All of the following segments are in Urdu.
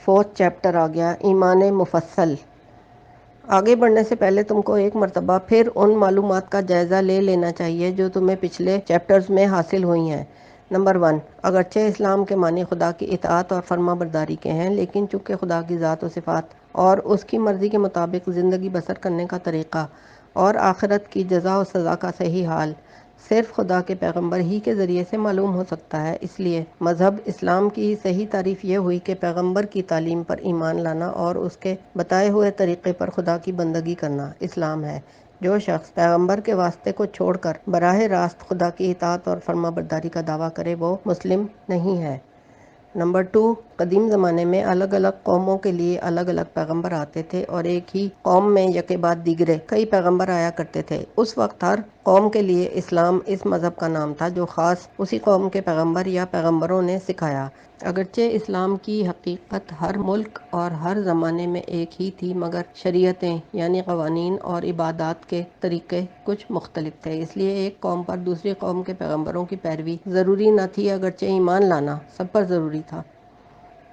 4 چیپٹر آ گیا، ایمان مفصل۔ آگے بڑھنے سے پہلے تم کو ایک مرتبہ پھر ان معلومات کا جائزہ لے لینا چاہیے جو تمہیں پچھلے چیپٹرز میں حاصل ہوئی ہیں۔ نمبر 1، اگرچہ اسلام کے معنی خدا کی اطاعت اور فرما برداری کے ہیں، لیکن چونکہ خدا کی ذات و صفات اور اس کی مرضی کے مطابق زندگی بسر کرنے کا طریقہ اور آخرت کی جزا و سزا کا صحیح حال صرف خدا کے پیغمبر ہی کے ذریعے سے معلوم ہو سکتا ہے، اس لیے مذہب اسلام کی صحیح تعریف یہ ہوئی کہ پیغمبر کی تعلیم پر ایمان لانا اور اس کے بتائے ہوئے طریقے پر خدا کی بندگی کرنا اسلام ہے۔ جو شخص پیغمبر کے واسطے کو چھوڑ کر براہ راست خدا کی اطاعت اور فرما برداری کا دعویٰ کرے وہ مسلم نہیں ہے۔ نمبر 2، قدیم زمانے میں الگ الگ قوموں کے لیے الگ الگ پیغمبر آتے تھے اور ایک ہی قوم میں یکے بعد دیگرے کئی پیغمبر آیا کرتے تھے۔ اس وقت ہر قوم کے لیے اسلام اس مذہب کا نام تھا جو خاص اسی قوم کے پیغمبر یا پیغمبروں نے سکھایا۔ اگرچہ اسلام کی حقیقت ہر ملک اور ہر زمانے میں ایک ہی تھی، مگر شریعتیں یعنی قوانین اور عبادات کے طریقے کچھ مختلف تھے، اس لیے ایک قوم پر دوسری قوم کے پیغمبروں کی پیروی ضروری نہ تھی، اگرچہ ایمان لانا سب پر ضروری تھا۔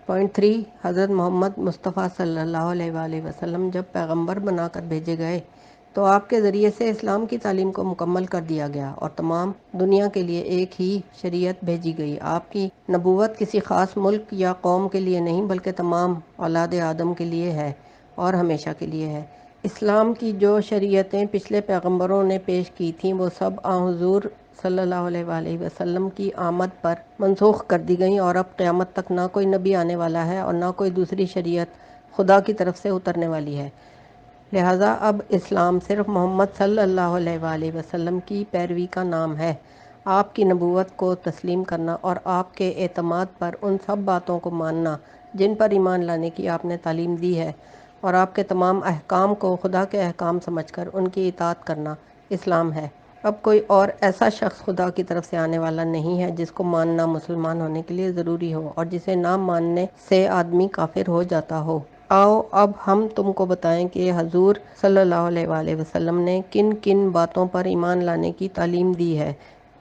پوائنٹ 3، حضرت محمد مصطفیٰ صلی اللہ علیہ وآلہ وسلم جب پیغمبر بنا کر بھیجے گئے تو آپ کے ذریعے سے اسلام کی تعلیم کو مکمل کر دیا گیا اور تمام دنیا کے لیے ایک ہی شریعت بھیجی گئی۔ آپ کی نبوت کسی خاص ملک یا قوم کے لیے نہیں بلکہ تمام اولاد آدم کے لیے ہے اور ہمیشہ کے لیے ہے۔ اسلام کی جو شریعتیں پچھلے پیغمبروں نے پیش کی تھیں وہ سب حضور صلی اللہ علیہ وآلہ وسلم کی آمد پر منسوخ کر دی گئیں، اور اب قیامت تک نہ کوئی نبی آنے والا ہے اور نہ کوئی دوسری شریعت خدا کی طرف سے اترنے والی ہے۔ لہٰذا اب اسلام صرف محمد صلی اللہ علیہ وآلہ وسلم کی پیروی کا نام ہے۔ آپ کی نبوت کو تسلیم کرنا اور آپ کے اعتماد پر ان سب باتوں کو ماننا جن پر ایمان لانے کی آپ نے تعلیم دی ہے، اور آپ کے تمام احکام کو خدا کے احکام سمجھ کر ان کی اطاعت کرنا اسلام ہے۔ اب کوئی اور ایسا شخص خدا کی طرف سے آنے والا نہیں ہے جس کو ماننا مسلمان ہونے کے لیے ضروری ہو اور جسے نہ ماننے سے آدمی کافر ہو جاتا ہو۔ آؤ اب ہم تم کو بتائیں کہ حضور صلی اللہ علیہ وآلہ وسلم نے کن کن باتوں پر ایمان لانے کی تعلیم دی ہے،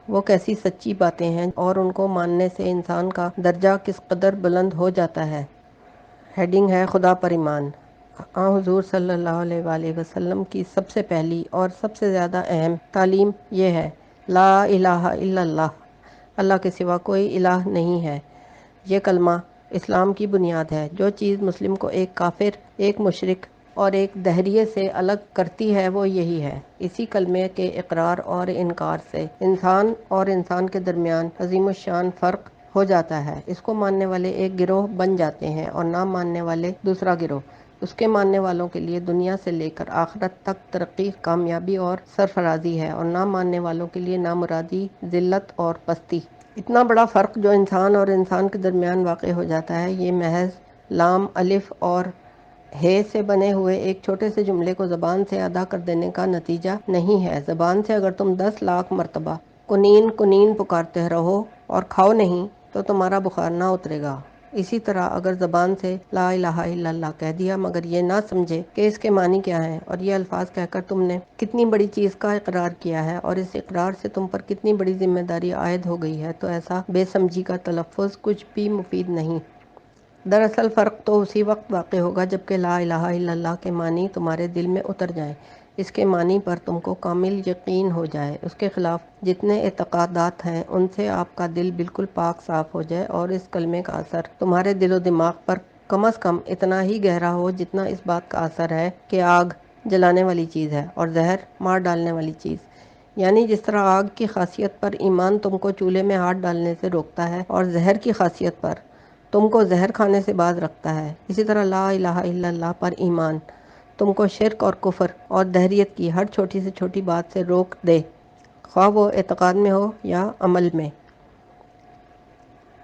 وہ کیسی سچی باتیں ہیں اور ان کو ماننے سے انسان کا درجہ کس قدر بلند ہو جاتا ہے۔ ہیڈنگ ہے خدا پر ایمان۔ حضور صلی اللہ علیہ وآلہ وسلم کی سب سے پہلی اور سب سے زیادہ اہم تعلیم یہ ہے، لا الہ الا اللہ، اللہ کے سوا کوئی الہ نہیں ہے۔ یہ کلمہ اسلام کی بنیاد ہے۔ جو چیز مسلم کو ایک کافر، ایک مشرک اور ایک دہریے سے الگ کرتی ہے وہ یہی ہے۔ اسی کلمے کے اقرار اور انکار سے انسان اور انسان کے درمیان عظیم الشان فرق ہو جاتا ہے۔ اس کو ماننے والے ایک گروہ بن جاتے ہیں اور نہ ماننے والے دوسرا گروہ۔ اس کے ماننے والوں کے لیے دنیا سے لے کر آخرت تک ترقی، کامیابی اور سرفرازی ہے، اور نہ ماننے والوں کے لیے نامرادی، ذلت اور پستی۔ اتنا بڑا فرق جو انسان اور انسان کے درمیان واقع ہو جاتا ہے، یہ محض لام، الف اور ہے سے بنے ہوئے ایک چھوٹے سے جملے کو زبان سے ادا کر دینے کا نتیجہ نہیں ہے۔ زبان سے اگر تم 10 لاکھ مرتبہ کنین کنین پکارتے رہو اور کھاؤ نہیں تو تمہارا بخار نہ اترے گا۔ اسی طرح اگر زبان سے لا الہ الا اللہ کہہ دیا مگر یہ نہ سمجھے کہ اس کے معنی کیا ہیں اور یہ الفاظ کہہ کر تم نے کتنی بڑی چیز کا اقرار کیا ہے اور اس اقرار سے تم پر کتنی بڑی ذمہ داری عائد ہو گئی ہے، تو ایسا بے سمجھی کا تلفظ کچھ بھی مفید نہیں۔ دراصل فرق تو اسی وقت واقع ہوگا جبکہ لا الہ الا اللہ کے معنی تمہارے دل میں اتر جائیں، اس کے معنی پر تم کو کامل یقین ہو جائے، اس کے خلاف جتنے اعتقادات ہیں ان سے آپ کا دل بالکل پاک صاف ہو جائے، اور اس کلمے کا اثر تمہارے دل و دماغ پر کم از کم اتنا ہی گہرا ہو جتنا اس بات کا اثر ہے کہ آگ جلانے والی چیز ہے اور زہر مار ڈالنے والی چیز۔ یعنی جس طرح آگ کی خاصیت پر ایمان تم کو چولہے میں ہاتھ ڈالنے سے روکتا ہے اور زہر کی خاصیت پر تم کو زہر کھانے سے باز رکھتا ہے، اسی طرح لا الہ الا اللہ پر ایمان تم کو شرک اور کفر اور دہریت کی ہر چھوٹی سے چھوٹی بات سے روک دے، خواہ وہ اعتقاد میں ہو یا عمل میں۔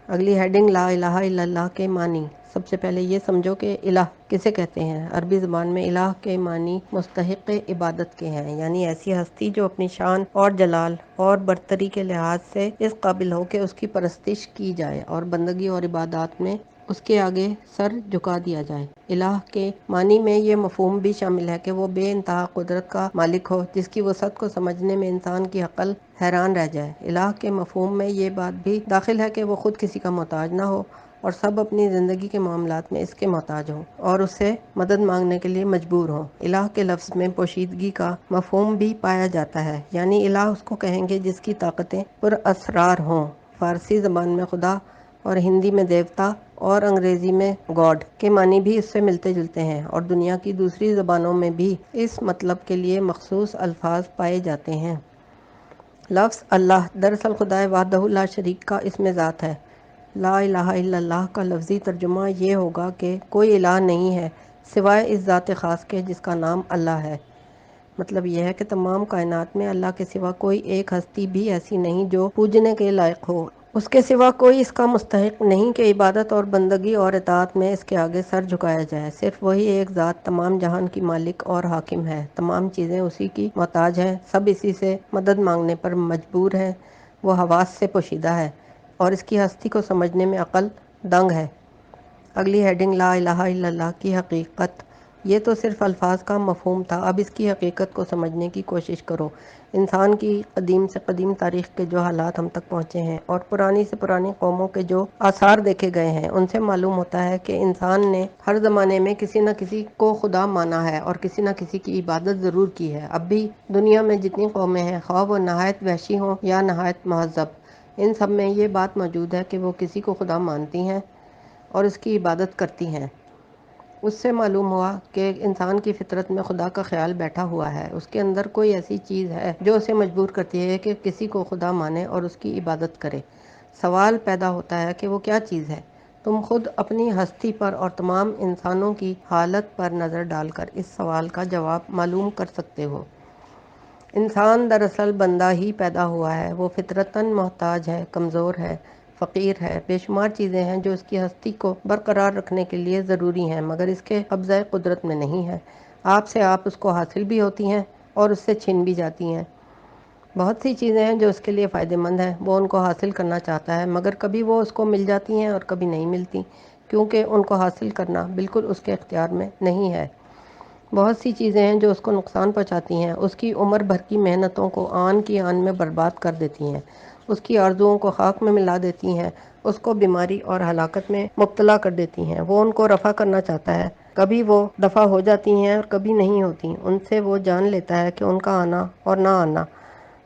اگلی ہیڈنگ لا الہ الا اللہ کے معنی۔ سب سے پہلے یہ سمجھو کہ الہ کسے کہتے ہیں۔ عربی زبان میں الہ کے معنی مستحق عبادت کے ہیں، یعنی ایسی ہستی جو اپنی شان اور جلال اور برتری کے لحاظ سے اس قابل ہو کہ اس کی پرستش کی جائے اور بندگی اور عبادات میں اس کے آگے سر جھکا دیا جائے۔ الہ کے معنی میں یہ مفہوم بھی شامل ہے کہ وہ بے انتہا قدرت کا مالک ہو جس کی وسعت کو سمجھنے میں انسان کی عقل حیران رہ جائے۔ الہ کے مفہوم میں یہ بات بھی داخل ہے کہ وہ خود کسی کا محتاج نہ ہو اور سب اپنی زندگی کے معاملات میں اس کے محتاج ہوں اور اس سے مدد مانگنے کے لیے مجبور ہوں۔ الہ کے لفظ میں پوشیدگی کا مفہوم بھی پایا جاتا ہے، یعنی الہ اس کو کہیں گے جس کی طاقتیں پر اسرار ہوں۔ فارسی زبان میں خدا اور ہندی میں دیوتا اور انگریزی میں گاڈ کے معنی بھی اس سے ملتے جلتے ہیں، اور دنیا کی دوسری زبانوں میں بھی اس مطلب کے لیے مخصوص الفاظ پائے جاتے ہیں۔ لفظ اللہ دراصل خدا وحدہ لا شریک کا اسم ذات ہے۔ لا الہ الا اللہ کا لفظی ترجمہ یہ ہوگا کہ کوئی الہ نہیں ہے سوائے اس ذات خاص کے جس کا نام اللہ ہے۔ مطلب یہ ہے کہ تمام کائنات میں اللہ کے سوا کوئی ایک ہستی بھی ایسی نہیں جو پوجنے کے لائق ہو۔ اس کے سوا کوئی اس کا مستحق نہیں کہ عبادت اور بندگی اور اطاعت میں اس کے آگے سر جھکایا جائے۔ صرف وہی ایک ذات تمام جہان کی مالک اور حاکم ہے، تمام چیزیں اسی کی محتاج ہیں، سب اسی سے مدد مانگنے پر مجبور ہیں، وہ حواس سے پوشیدہ ہے اور اس کی ہستی کو سمجھنے میں عقل دنگ ہے۔ اگلی ہیڈنگ لا الہ الا اللہ کی حقیقت۔ یہ تو صرف الفاظ کا مفہوم تھا، اب اس کی حقیقت کو سمجھنے کی کوشش کرو۔ انسان کی قدیم سے قدیم تاریخ کے جو حالات ہم تک پہنچے ہیں اور پرانی سے پرانی قوموں کے جو آثار دیکھے گئے ہیں، ان سے معلوم ہوتا ہے کہ انسان نے ہر زمانے میں کسی نہ کسی کو خدا مانا ہے اور کسی نہ کسی کی عبادت ضرور کی ہے۔ اب بھی دنیا میں جتنی قومیں ہیں، خواہ وہ نہایت وحشی ہوں یا نہایت مہذب، ان سب میں یہ بات موجود ہے کہ وہ کسی کو خدا مانتی ہیں اور اس کی عبادت کرتی ہیں۔ اس سے معلوم ہوا کہ انسان کی فطرت میں خدا کا خیال بیٹھا ہوا ہے، اس کے اندر کوئی ایسی چیز ہے جو اسے مجبور کرتی ہے کہ کسی کو خدا مانے اور اس کی عبادت کرے۔ سوال پیدا ہوتا ہے کہ وہ کیا چیز ہے؟ تم خود اپنی ہستی پر اور تمام انسانوں کی حالت پر نظر ڈال کر اس سوال کا جواب معلوم کر سکتے ہو۔ انسان دراصل بندہ ہی پیدا ہوا ہے، وہ فطرتاً محتاج ہے، کمزور ہے، فقیر ہے، بے شمار چیزیں ہیں جو اس کی ہستی کو برقرار رکھنے کے لیے ضروری ہیں، مگر اس کے قبضۂ قدرت میں نہیں ہے۔ آپ سے آپ اس کو حاصل بھی ہوتی ہیں اور اس سے چھن بھی جاتی ہیں۔ بہت سی چیزیں ہیں جو اس کے لیے فائدہ مند ہیں، وہ ان کو حاصل کرنا چاہتا ہے، مگر کبھی وہ اس کو مل جاتی ہیں اور کبھی نہیں ملتی، کیونکہ ان کو حاصل کرنا بالکل اس کے اختیار میں نہیں ہے۔ بہت سی چیزیں ہیں جو اس کو نقصان پہنچاتی ہیں، اس کی عمر بھر کی محنتوں کو آن کی آن میں برباد کر دیتی ہیں، اس کی آرزوؤں کو خاک میں ملا دیتی ہیں، اس کو بیماری اور ہلاکت میں مبتلا کر دیتی ہیں۔ وہ ان کو رفع کرنا چاہتا ہے، کبھی وہ دفع ہو جاتی ہیں اور کبھی نہیں ہوتی۔ ان سے وہ جان لیتا ہے کہ ان کا آنا اور نہ آنا،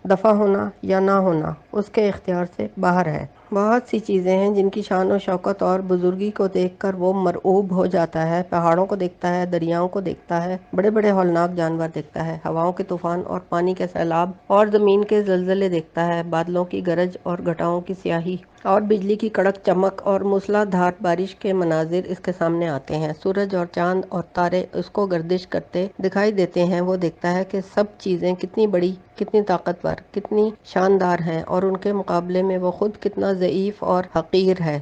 دفع ہونا یا نہ ہونا، اس کے اختیار سے باہر ہے۔ بہت سی چیزیں ہیں جن کی شان و شوکت اور بزرگی کو دیکھ کر وہ مرعوب ہو جاتا ہے۔ پہاڑوں کو دیکھتا ہے، دریاؤں کو دیکھتا ہے، بڑے بڑے ہولناک جانور دیکھتا ہے، ہواؤں کے طوفان اور پانی کے سیلاب اور زمین کے زلزلے دیکھتا ہے، بادلوں کی گرج اور گھٹاؤں کی سیاہی اور بجلی کی کڑک چمک اور موسلا دھار بارش کے مناظر اس کے سامنے آتے ہیں۔ سورج اور چاند اور تارے اس کو گردش کرتے دکھائی دیتے ہیں۔ وہ دیکھتا ہے کہ سب چیزیں کتنی بڑی، کتنی طاقتور، کتنی شاندار ہیں اور ان کے مقابلے میں وہ خود کتنا ضعیف اور حقیر ہے۔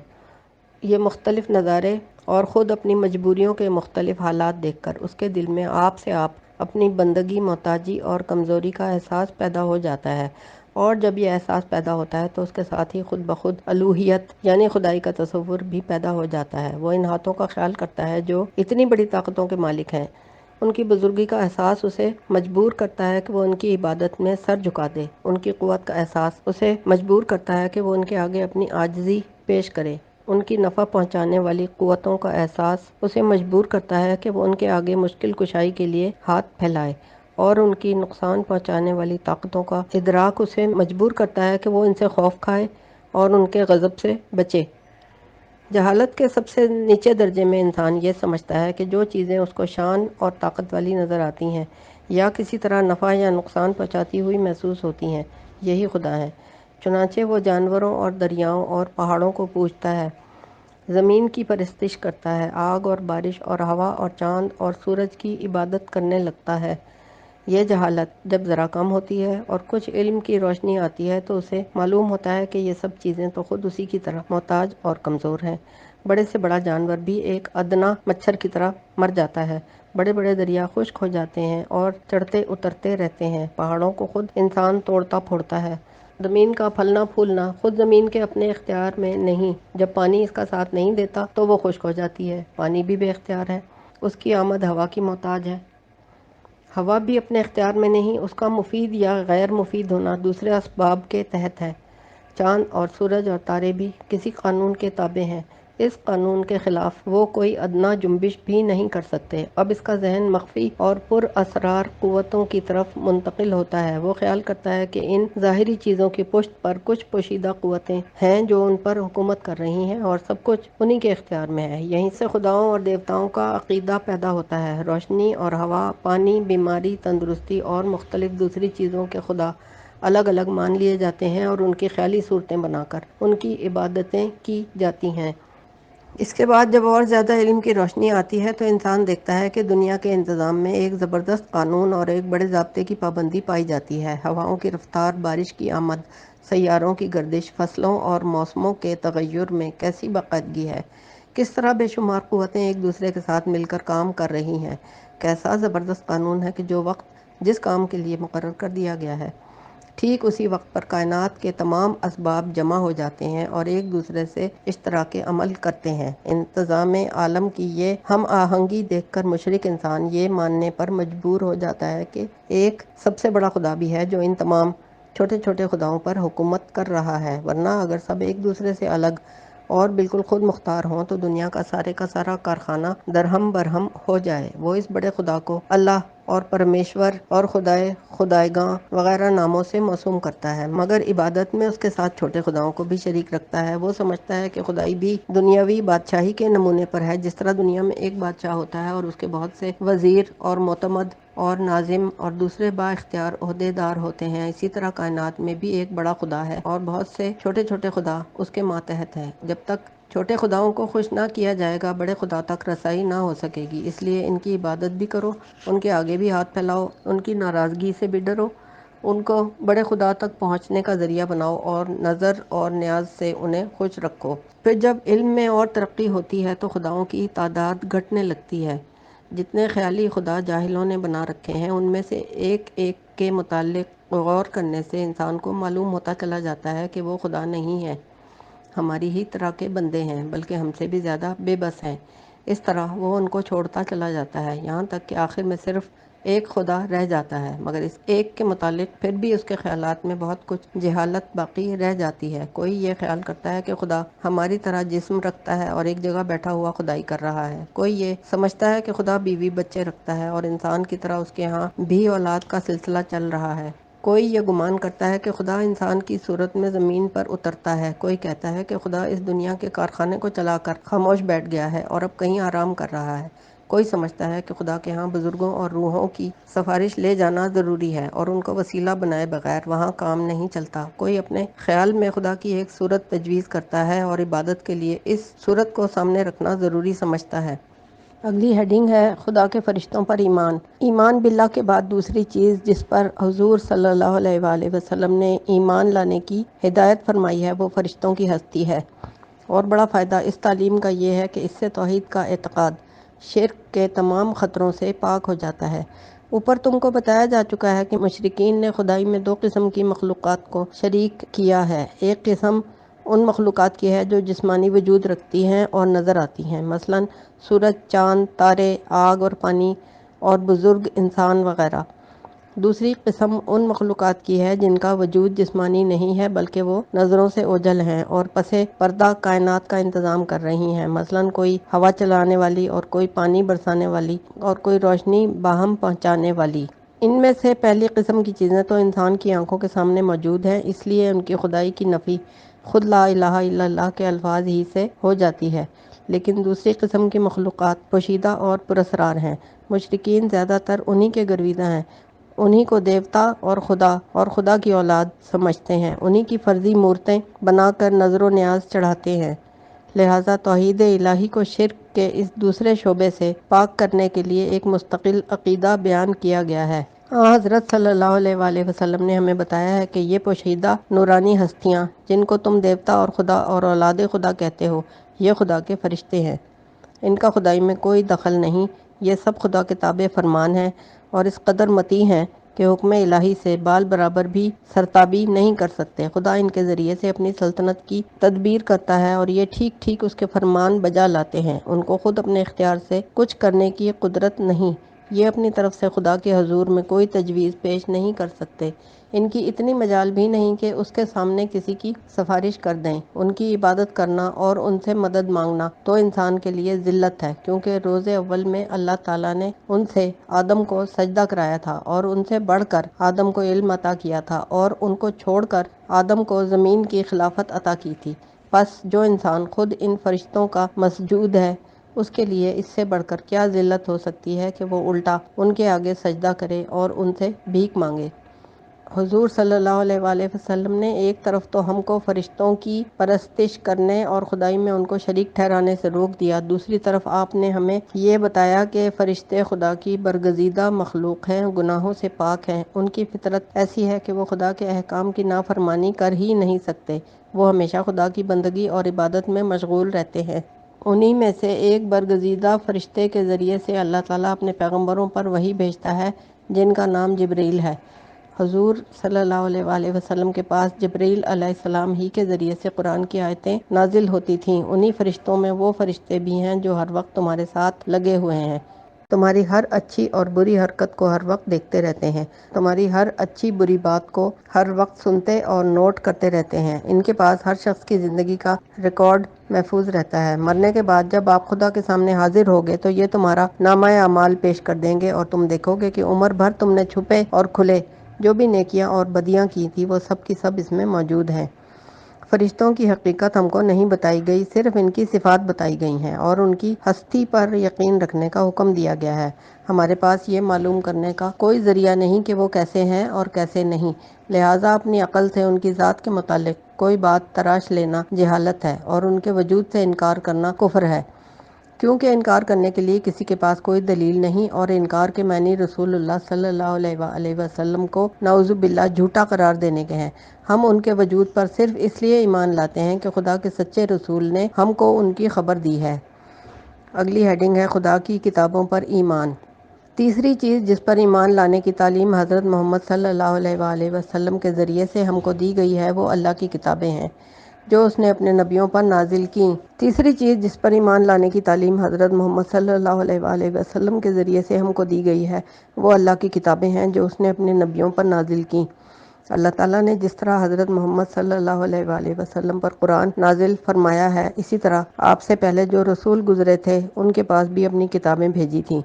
یہ مختلف نظارے اور خود اپنی مجبوریوں کے مختلف حالات دیکھ کر اس کے دل میں آپ سے آپ اپنی بندگی، محتاجی اور کمزوری کا احساس پیدا ہو جاتا ہے، اور جب یہ احساس پیدا ہوتا ہے تو اس کے ساتھ ہی خود بخود الوہیت یعنی خدائی کا تصور بھی پیدا ہو جاتا ہے۔ وہ ان ہاتھوں کا خیال کرتا ہے جو اتنی بڑی طاقتوں کے مالک ہیں، ان کی بزرگی کا احساس اسے مجبور کرتا ہے کہ وہ ان کی عبادت میں سر جھکا دے، ان کی قوت کا احساس اسے مجبور کرتا ہے کہ وہ ان کے آگے اپنی عاجزی پیش کرے، ان کی نفع پہنچانے والی قوتوں کا احساس اسے مجبور کرتا ہے کہ وہ ان کے آگے مشکل کشائی کے لیے ہاتھ پھیلائے، اور ان کی نقصان پہنچانے والی طاقتوں کا ادراک اسے مجبور کرتا ہے کہ وہ ان سے خوف کھائے اور ان کے غضب سے بچے۔ جہالت کے سب سے نیچے درجے میں انسان یہ سمجھتا ہے کہ جو چیزیں اس کو شان اور طاقت والی نظر آتی ہیں یا کسی طرح نفع یا نقصان پہنچاتی ہوئی محسوس ہوتی ہیں، یہی خدا ہے۔ چنانچہ وہ جانوروں اور دریاؤں اور پہاڑوں کو پوجتا ہے، زمین کی پرستش کرتا ہے، آگ اور بارش اور ہوا اور چاند اور سورج کی عبادت کرنے لگتا ہے۔ یہ جہالت جب ذرا کم ہوتی ہے اور کچھ علم کی روشنی آتی ہے تو اسے معلوم ہوتا ہے کہ یہ سب چیزیں تو خود اسی کی طرح محتاج اور کمزور ہیں۔ بڑے سے بڑا جانور بھی ایک ادنا مچھر کی طرح مر جاتا ہے، بڑے بڑے دریا خشک ہو جاتے ہیں اور چڑھتے اترتے رہتے ہیں، پہاڑوں کو خود انسان توڑتا پھوڑتا ہے۔ زمین کا پھلنا پھولنا خود زمین کے اپنے اختیار میں نہیں، جب پانی اس کا ساتھ نہیں دیتا تو وہ خشک ہو جاتی ہے۔ پانی بھی بے اختیار ہے، اس کی آمد ہوا کی محتاج ہے۔ ہوا بھی اپنے اختیار میں نہیں، اس کا مفید یا غیر مفید ہونا دوسرے اسباب کے تحت ہے۔ چاند اور سورج اور تارے بھی کسی قانون کے تابع ہیں، اس قانون کے خلاف وہ کوئی ادنا جنبش بھی نہیں کر سکتے۔ اب اس کا ذہن مخفی اور پر اسرار قوتوں کی طرف منتقل ہوتا ہے۔ وہ خیال کرتا ہے کہ ان ظاہری چیزوں کی پشت پر کچھ پوشیدہ قوتیں ہیں جو ان پر حکومت کر رہی ہیں اور سب کچھ انہی کے اختیار میں ہے۔ یہیں سے خداؤں اور دیوتاؤں کا عقیدہ پیدا ہوتا ہے۔ روشنی اور ہوا، پانی، بیماری، تندرستی اور مختلف دوسری چیزوں کے خدا الگ الگ مان لیے جاتے ہیں اور ان کی خیالی صورتیں بنا کر ان کی عبادتیں کی جاتی ہیں۔ اس کے بعد جب اور زیادہ علم کی روشنی آتی ہے تو انسان دیکھتا ہے کہ دنیا کے انتظام میں ایک زبردست قانون اور ایک بڑے ضابطے کی پابندی پائی جاتی ہے۔ ہواؤں کی رفتار، بارش کی آمد، سیاروں کی گردش، فصلوں اور موسموں کے تغیر میں کیسی باقاعدگی ہے، کس طرح بے شمار قوتیں ایک دوسرے کے ساتھ مل کر کام کر رہی ہیں۔ کیسا زبردست قانون ہے کہ جو وقت جس کام کے لیے مقرر کر دیا گیا ہے، ٹھیک اسی وقت پر کائنات کے تمام اسباب جمع ہو جاتے ہیں اور ایک دوسرے سے اشتراک عمل کرتے ہیں۔ انتظام عالم کی یہ ہم آہنگی دیکھ کر مشرک انسان یہ ماننے پر مجبور ہو جاتا ہے کہ ایک سب سے بڑا خدا بھی ہے جو ان تمام چھوٹے چھوٹے خداؤں پر حکومت کر رہا ہے، ورنہ اگر سب ایک دوسرے سے الگ اور بالکل خود مختار ہوں تو دنیا کا سارا کارخانہ درہم برہم ہو جائے۔ وہ اس بڑے خدا کو اللہ اور پرمیشور اور خدائے خدائیگاں وغیرہ ناموں سے موسوم کرتا ہے، مگر عبادت میں اس کے ساتھ چھوٹے خداؤں کو بھی شریک رکھتا ہے۔ وہ سمجھتا ہے کہ خدائی بھی دنیاوی بادشاہی کے نمونے پر ہے۔ جس طرح دنیا میں ایک بادشاہ ہوتا ہے اور اس کے بہت سے وزیر اور معتمد اور ناظم اور دوسرے با اختیار عہدے دار ہوتے ہیں، اسی طرح کائنات میں بھی ایک بڑا خدا ہے اور بہت سے چھوٹے چھوٹے خدا اس کے ماتحت ہیں۔ جب تک چھوٹے خداؤں کو خوش نہ کیا جائے گا بڑے خدا تک رسائی نہ ہو سکے گی، اس لیے ان کی عبادت بھی کرو، ان کے آگے بھی ہاتھ پھیلاؤ، ان کی ناراضگی سے بھی ڈرو، ان کو بڑے خدا تک پہنچنے کا ذریعہ بناؤ اور نظر اور نیاز سے انہیں خوش رکھو۔ پھر جب علم میں اور ترقی ہوتی ہے تو خداؤں کی تعداد گھٹنے لگتی ہے۔ جتنے خیالی خدا جاہلوں نے بنا رکھے ہیں ان میں سے ایک ایک کے متعلق غور کرنے سے انسان کو معلوم ہوتا چلا جاتا ہے کہ وہ خدا نہیں ہے، ہماری ہی طرح کے بندے ہیں، بلکہ ہم سے بھی زیادہ بے بس ہیں۔ اس طرح وہ ان کو چھوڑتا چلا جاتا ہے یہاں تک کہ آخر میں صرف ایک خدا رہ جاتا ہے، مگر اس ایک کے متعلق پھر بھی اس کے خیالات میں بہت کچھ جہالت باقی رہ جاتی ہے۔ کوئی یہ خیال کرتا ہے کہ خدا ہماری طرح جسم رکھتا ہے اور ایک جگہ بیٹھا ہوا خدائی کر رہا ہے، کوئی یہ سمجھتا ہے کہ خدا بیوی بچے رکھتا ہے اور انسان کی طرح اس کے ہاں بھی اولاد کا سلسلہ چل رہا ہے، کوئی یہ گمان کرتا ہے کہ خدا انسان کی صورت میں زمین پر اترتا ہے، کوئی کہتا ہے کہ خدا اس دنیا کے کارخانے کو چلا کر خاموش بیٹھ گیا ہے اور اب کہیں آرام کر رہا ہے، کوئی سمجھتا ہے کہ خدا کے ہاں بزرگوں اور روحوں کی سفارش لے جانا ضروری ہے اور ان کو وسیلہ بنائے بغیر وہاں کام نہیں چلتا، کوئی اپنے خیال میں خدا کی ایک صورت تجویز کرتا ہے اور عبادت کے لیے اس صورت کو سامنے رکھنا ضروری سمجھتا ہے۔ اگلی ہیڈنگ ہے خدا کے فرشتوں پر ایمان۔ ایمان باللہ کے بعد دوسری چیز جس پر حضور صلی اللہ علیہ وآلہ وسلم نے ایمان لانے کی ہدایت فرمائی ہے وہ فرشتوں کی ہستی ہے، اور بڑا فائدہ اس تعلیم کا یہ ہے کہ اس سے توحید کا اعتقاد شرک کے تمام خطروں سے پاک ہو جاتا ہے۔ اوپر تم کو بتایا جا چکا ہے کہ مشرکین نے خدائی میں دو قسم کی مخلوقات کو شریک کیا ہے۔ ایک قسم ان مخلوقات کی ہے جو جسمانی وجود رکھتی ہیں اور نظر آتی ہیں، مثلاً سورج، چاند، تارے، آگ اور پانی اور بزرگ انسان وغیرہ۔ دوسری قسم ان مخلوقات کی ہے جن کا وجود جسمانی نہیں ہے بلکہ وہ نظروں سے اوجھل ہیں اور پس پردہ کائنات کا انتظام کر رہی ہیں، مثلاً کوئی ہوا چلانے والی اور کوئی پانی برسانے والی اور کوئی روشنی باہم پہنچانے والی۔ ان میں سے پہلی قسم کی چیزیں تو انسان کی آنکھوں کے سامنے موجود ہیں، اس لیے ان کی خدائی کی نفی خود لا الہ الا اللہ کے الفاظ ہی سے ہو جاتی ہے، لیکن دوسری قسم کی مخلوقات پوشیدہ اور پراسرار ہیں۔ مشرکین زیادہ تر انہی کے گرویدہ ہیں، انہی کو دیوتا اور خدا کی اولاد سمجھتے ہیں، انہی کی فرضی مورتیں بنا کر نظر و نیاز چڑھاتے ہیں، لہٰذا توحید الہی کو شرک کے اس دوسرے شعبے سے پاک کرنے کے لیے ایک مستقل عقیدہ بیان کیا گیا ہے۔ حضرت صلی اللہ علیہ وآلہ وسلم نے ہمیں بتایا ہے کہ یہ پوشیدہ نورانی ہستیاں جن کو تم دیوتا اور خدا اور اولاد خدا کہتے ہو، یہ خدا کے فرشتے ہیں، ان کا خدائی میں کوئی دخل نہیں، یہ سب خدا کے تابع فرمان ہیں اور اس قدر مطیع ہیں کہ حکم الہی سے بال برابر بھی سرتابی نہیں کر سکتے۔ خدا ان کے ذریعے سے اپنی سلطنت کی تدبیر کرتا ہے اور یہ ٹھیک ٹھیک اس کے فرمان بجا لاتے ہیں، ان کو خود اپنے اختیار سے کچھ کرنے کی قدرت نہیں، یہ اپنی طرف سے خدا کے حضور میں کوئی تجویز پیش نہیں کر سکتے۔ ان کی اتنی مجال بھی نہیں کہ اس کے سامنے کسی کی سفارش کر دیں۔ ان کی عبادت کرنا اور ان سے مدد مانگنا تو انسان کے لیے ذلت ہے، کیونکہ روز اول میں اللہ تعالیٰ نے ان سے آدم کو سجدہ کرایا تھا اور ان سے بڑھ کر آدم کو علم عطا کیا تھا اور ان کو چھوڑ کر آدم کو زمین کی خلافت عطا کی تھی۔ پس جو انسان خود ان فرشتوں کا مسجود ہے، اس کے لیے اس سے بڑھ کر کیا ذلت ہو سکتی ہے کہ وہ الٹا ان کے آگے سجدہ کرے اور ان سے بھیک مانگے۔ حضور صلی اللہ علیہ وآلہ وسلم نے ایک طرف تو ہم کو فرشتوں کی پرستش کرنے اور خدائی میں ان کو شریک ٹھہرانے سے روک دیا، دوسری طرف آپ نے ہمیں یہ بتایا کہ فرشتے خدا کی برگزیدہ مخلوق ہیں، گناہوں سے پاک ہیں، ان کی فطرت ایسی ہے کہ وہ خدا کے احکام کی نافرمانی کر ہی نہیں سکتے، وہ ہمیشہ خدا کی بندگی اور عبادت میں مشغول رہتے ہیں۔ انہی میں سے ایک برگزیدہ فرشتے کے ذریعے سے اللہ تعالیٰ اپنے پیغمبروں پر وحی بھیجتا ہے، جن کا نام جبرائیل ہے۔ حضور صلی اللہ علیہ وآلہ وسلم کے پاس جبرائیل علیہ السلام ہی کے ذریعے سے قرآن کی آیتیں نازل ہوتی تھیں۔ انہی فرشتوں میں وہ فرشتے بھی ہیں جو ہر وقت تمہارے ساتھ لگے ہوئے ہیں، تمہاری ہر اچھی اور بری حرکت کو ہر وقت دیکھتے رہتے ہیں، تمہاری ہر اچھی بری بات کو ہر وقت سنتے اور نوٹ کرتے رہتے ہیں۔ ان کے پاس ہر شخص کی زندگی کا ریکارڈ محفوظ رہتا ہے۔ مرنے کے بعد جب آپ خدا کے سامنے حاضر ہوگے تو یہ تمہارا نامہ اعمال پیش کر دیں گے اور تم دیکھو گے کہ عمر بھر تم نے چھپے اور کھلے جو بھی نیکیاں اور بدیاں کی تھی وہ سب کی سب اس میں موجود ہیں۔ فرشتوں کی حقیقت ہم کو نہیں بتائی گئی، صرف ان کی صفات بتائی گئی ہیں اور ان کی ہستی پر یقین رکھنے کا حکم دیا گیا ہے۔ ہمارے پاس یہ معلوم کرنے کا کوئی ذریعہ نہیں کہ وہ کیسے ہیں اور کیسے نہیں، لہٰذا اپنی عقل سے ان کی ذات کے متعلق کوئی بات تراش لینا جہالت ہے اور ان کے وجود سے انکار کرنا کفر ہے، کیونکہ انکار کرنے کے لیے کسی کے پاس کوئی دلیل نہیں، اور انکار کے معنی رسول اللہ صلی اللہ علیہ وآلہ وسلم کو نعوذ باللہ جھوٹا قرار دینے کے ہیں۔ ہم ان کے وجود پر صرف اس لیے ایمان لاتے ہیں کہ خدا کے سچے رسول نے ہم کو ان کی خبر دی ہے۔ اگلی ہیڈنگ ہے خدا کی کتابوں پر ایمان۔ تیسری چیز جس پر ایمان لانے کی تعلیم حضرت محمد صلی اللہ علیہ وآلہ وسلم کے ذریعے سے ہم کو دی گئی ہے وہ اللہ کی کتابیں ہیں جو اس نے اپنے نبیوں پر نازل کیں۔ تیسری چیز جس پر ایمان لانے کی تعلیم حضرت محمد صلی اللہ علیہ وآلہ وسلم کے ذریعے سے ہم کو دی گئی ہے وہ اللہ کی کتابیں ہیں جو اس نے اپنے نبیوں پر نازل کیں۔ اللہ تعالیٰ نے جس طرح حضرت محمد صلی اللہ علیہ وآلہ وسلم پر قرآن نازل فرمایا ہے، اسی طرح آپ سے پہلے جو رسول گزرے تھے ان کے پاس بھی اپنی کتابیں بھیجی تھیں۔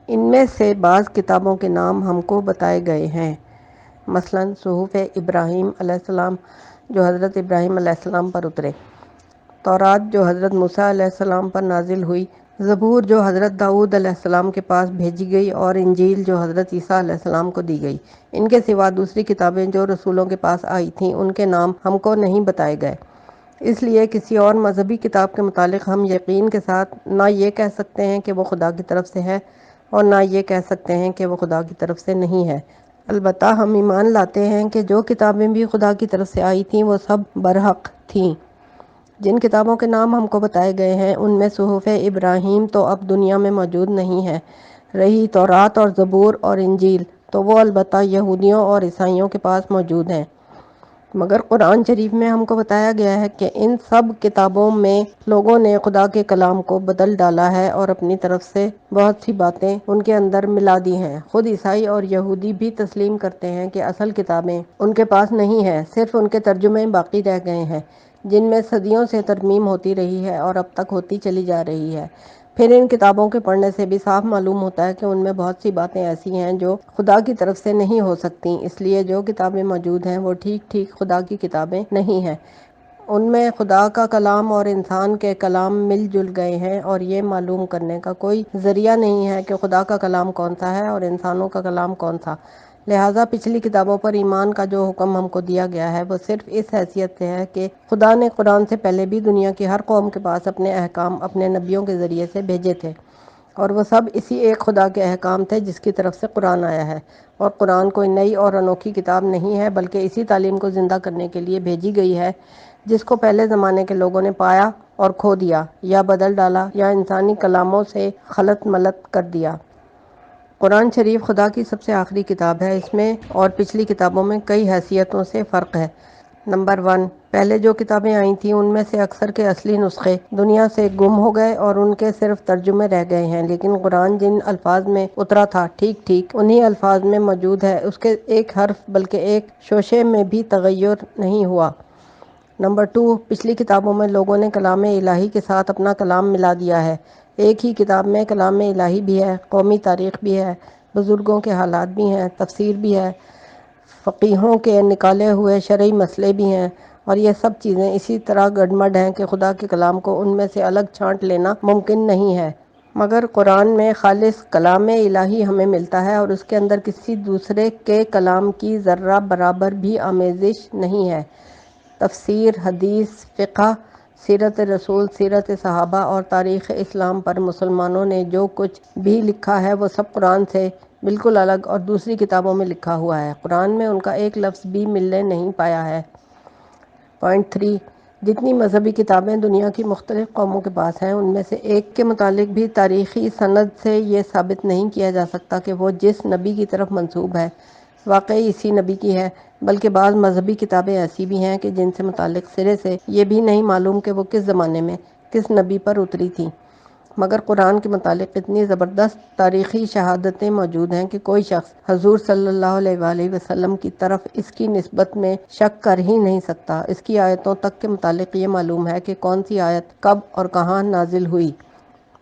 ان میں سے بعض کتابوں کے نام ہم کو بتائے گئے ہیں، مثلاً صحف ابراہیم علیہ السلام جو حضرت ابراہیم علیہ السلام پر اترے، تورات جو حضرت موسیٰ علیہ السلام پر نازل ہوئی، زبور جو حضرت داؤد علیہ السلام کے پاس بھیجی گئی، اور انجیل جو حضرت عیسیٰ علیہ السلام کو دی گئی۔ ان کے سوا دوسری کتابیں جو رسولوں کے پاس آئی تھیں ان کے نام ہم کو نہیں بتائے گئے، اس لیے کسی اور مذہبی کتاب کے متعلق ہم یقین کے ساتھ نہ یہ کہہ سکتے ہیں کہ وہ خدا کی طرف سے ہے اور نہ یہ کہہ سکتے ہیں کہ وہ خدا کی طرف سے نہیں ہے۔ البتہ ہم ایمان لاتے ہیں کہ جو کتابیں بھی خدا کی طرف سے آئی تھیں وہ سب برحق تھیں۔ جن کتابوں کے نام ہم کو بتائے گئے ہیں ان میں صحف ابراہیم تو اب دنیا میں موجود نہیں ہے، رہی تورات اور زبور اور انجیل تو وہ البتہ یہودیوں اور عیسائیوں کے پاس موجود ہیں، مگر قرآن شریف میں ہم کو بتایا گیا ہے کہ ان سب کتابوں میں لوگوں نے خدا کے کلام کو بدل ڈالا ہے اور اپنی طرف سے بہت سی باتیں ان کے اندر ملا دی ہیں۔ خود عیسائی اور یہودی بھی تسلیم کرتے ہیں کہ اصل کتابیں ان کے پاس نہیں ہیں، صرف ان کے ترجمے باقی رہ گئے ہیں جن میں صدیوں سے ترمیم ہوتی رہی ہے اور اب تک ہوتی چلی جا رہی ہے۔ پھر ان کتابوں کے پڑھنے سے بھی صاف معلوم ہوتا ہے کہ ان میں بہت سی باتیں ایسی ہیں جو خدا کی طرف سے نہیں ہو سکتی، اس لیے جو کتابیں موجود ہیں وہ ٹھیک ٹھیک خدا کی کتابیں نہیں ہیں۔ ان میں خدا کا کلام اور انسان کے کلام مل جل گئے ہیں، اور یہ معلوم کرنے کا کوئی ذریعہ نہیں ہے کہ خدا کا کلام کون سا ہے اور انسانوں کا کلام کون سا۔ لہٰذا پچھلی کتابوں پر ایمان کا جو حکم ہم کو دیا گیا ہے وہ صرف اس حیثیت سے ہے کہ خدا نے قرآن سے پہلے بھی دنیا کی ہر قوم کے پاس اپنے احکام اپنے نبیوں کے ذریعے سے بھیجے تھے، اور وہ سب اسی ایک خدا کے احکام تھے جس کی طرف سے قرآن آیا ہے، اور قرآن کوئی نئی اور انوکھی کتاب نہیں ہے بلکہ اسی تعلیم کو زندہ کرنے کے لیے بھیجی گئی ہے جس کو پہلے زمانے کے لوگوں نے پایا اور کھو دیا یا بدل ڈالا یا انسانی کلاموں سے خلط ملط کر دیا۔ قرآن شریف خدا کی سب سے آخری کتاب ہے، اس میں اور پچھلی کتابوں میں کئی حیثیتوں سے فرق ہے۔ نمبر 1، پہلے جو کتابیں آئی تھیں ان میں سے اکثر کے اصلی نسخے دنیا سے گم ہو گئے اور ان کے صرف ترجمے رہ گئے ہیں، لیکن قرآن جن الفاظ میں اترا تھا ٹھیک انہی الفاظ میں موجود ہے، اس کے ایک حرف بلکہ ایک شوشے میں بھی تغیر نہیں ہوا۔ نمبر 2، پچھلی کتابوں میں لوگوں نے کلام الہی کے ساتھ اپنا کلام ملا دیا ہے۔ ایک ہی کتاب میں کلام الہی بھی ہے، قومی تاریخ بھی ہے، بزرگوں کے حالات بھی ہیں، تفسیر بھی ہے، فقیہوں کے نکالے ہوئے شرعی مسئلے بھی ہیں، اور یہ سب چیزیں اسی طرح گڈمڈ ہیں کہ خدا کے کلام کو ان میں سے الگ چھانٹ لینا ممکن نہیں ہے۔ مگر قرآن میں خالص کلام الہی ہمیں ملتا ہے اور اس کے اندر کسی دوسرے کے کلام کی ذرہ برابر بھی آمیزش نہیں ہے۔ تفسیر، حدیث، فقہ، سیرت رسول، سیرت صحابہ اور تاریخ اسلام پر مسلمانوں نے جو کچھ بھی لکھا ہے وہ سب قرآن سے بالکل الگ اور دوسری کتابوں میں لکھا ہوا ہے۔ قرآن میں ان کا ایک لفظ بھی ملنے نہیں پایا ہے۔ پوائنٹ 3، جتنی مذہبی کتابیں دنیا کی مختلف قوموں کے پاس ہیں ان میں سے ایک کے متعلق بھی تاریخی سند سے یہ ثابت نہیں کیا جا سکتا کہ وہ جس نبی کی طرف منسوب ہے واقعی اسی نبی کی ہے، بلکہ بعض مذہبی کتابیں ایسی بھی ہیں کہ جن سے متعلق سرے سے یہ بھی نہیں معلوم کہ وہ کس زمانے میں کس نبی پر اتری تھیں۔ مگر قرآن کے متعلق اتنی زبردست تاریخی شہادتیں موجود ہیں کہ کوئی شخص حضور صلی اللہ علیہ وآلہ وسلم کی طرف اس کی نسبت میں شک کر ہی نہیں سکتا۔ اس کی آیتوں تک کے متعلق یہ معلوم ہے کہ کون سی آیت کب اور کہاں نازل ہوئی۔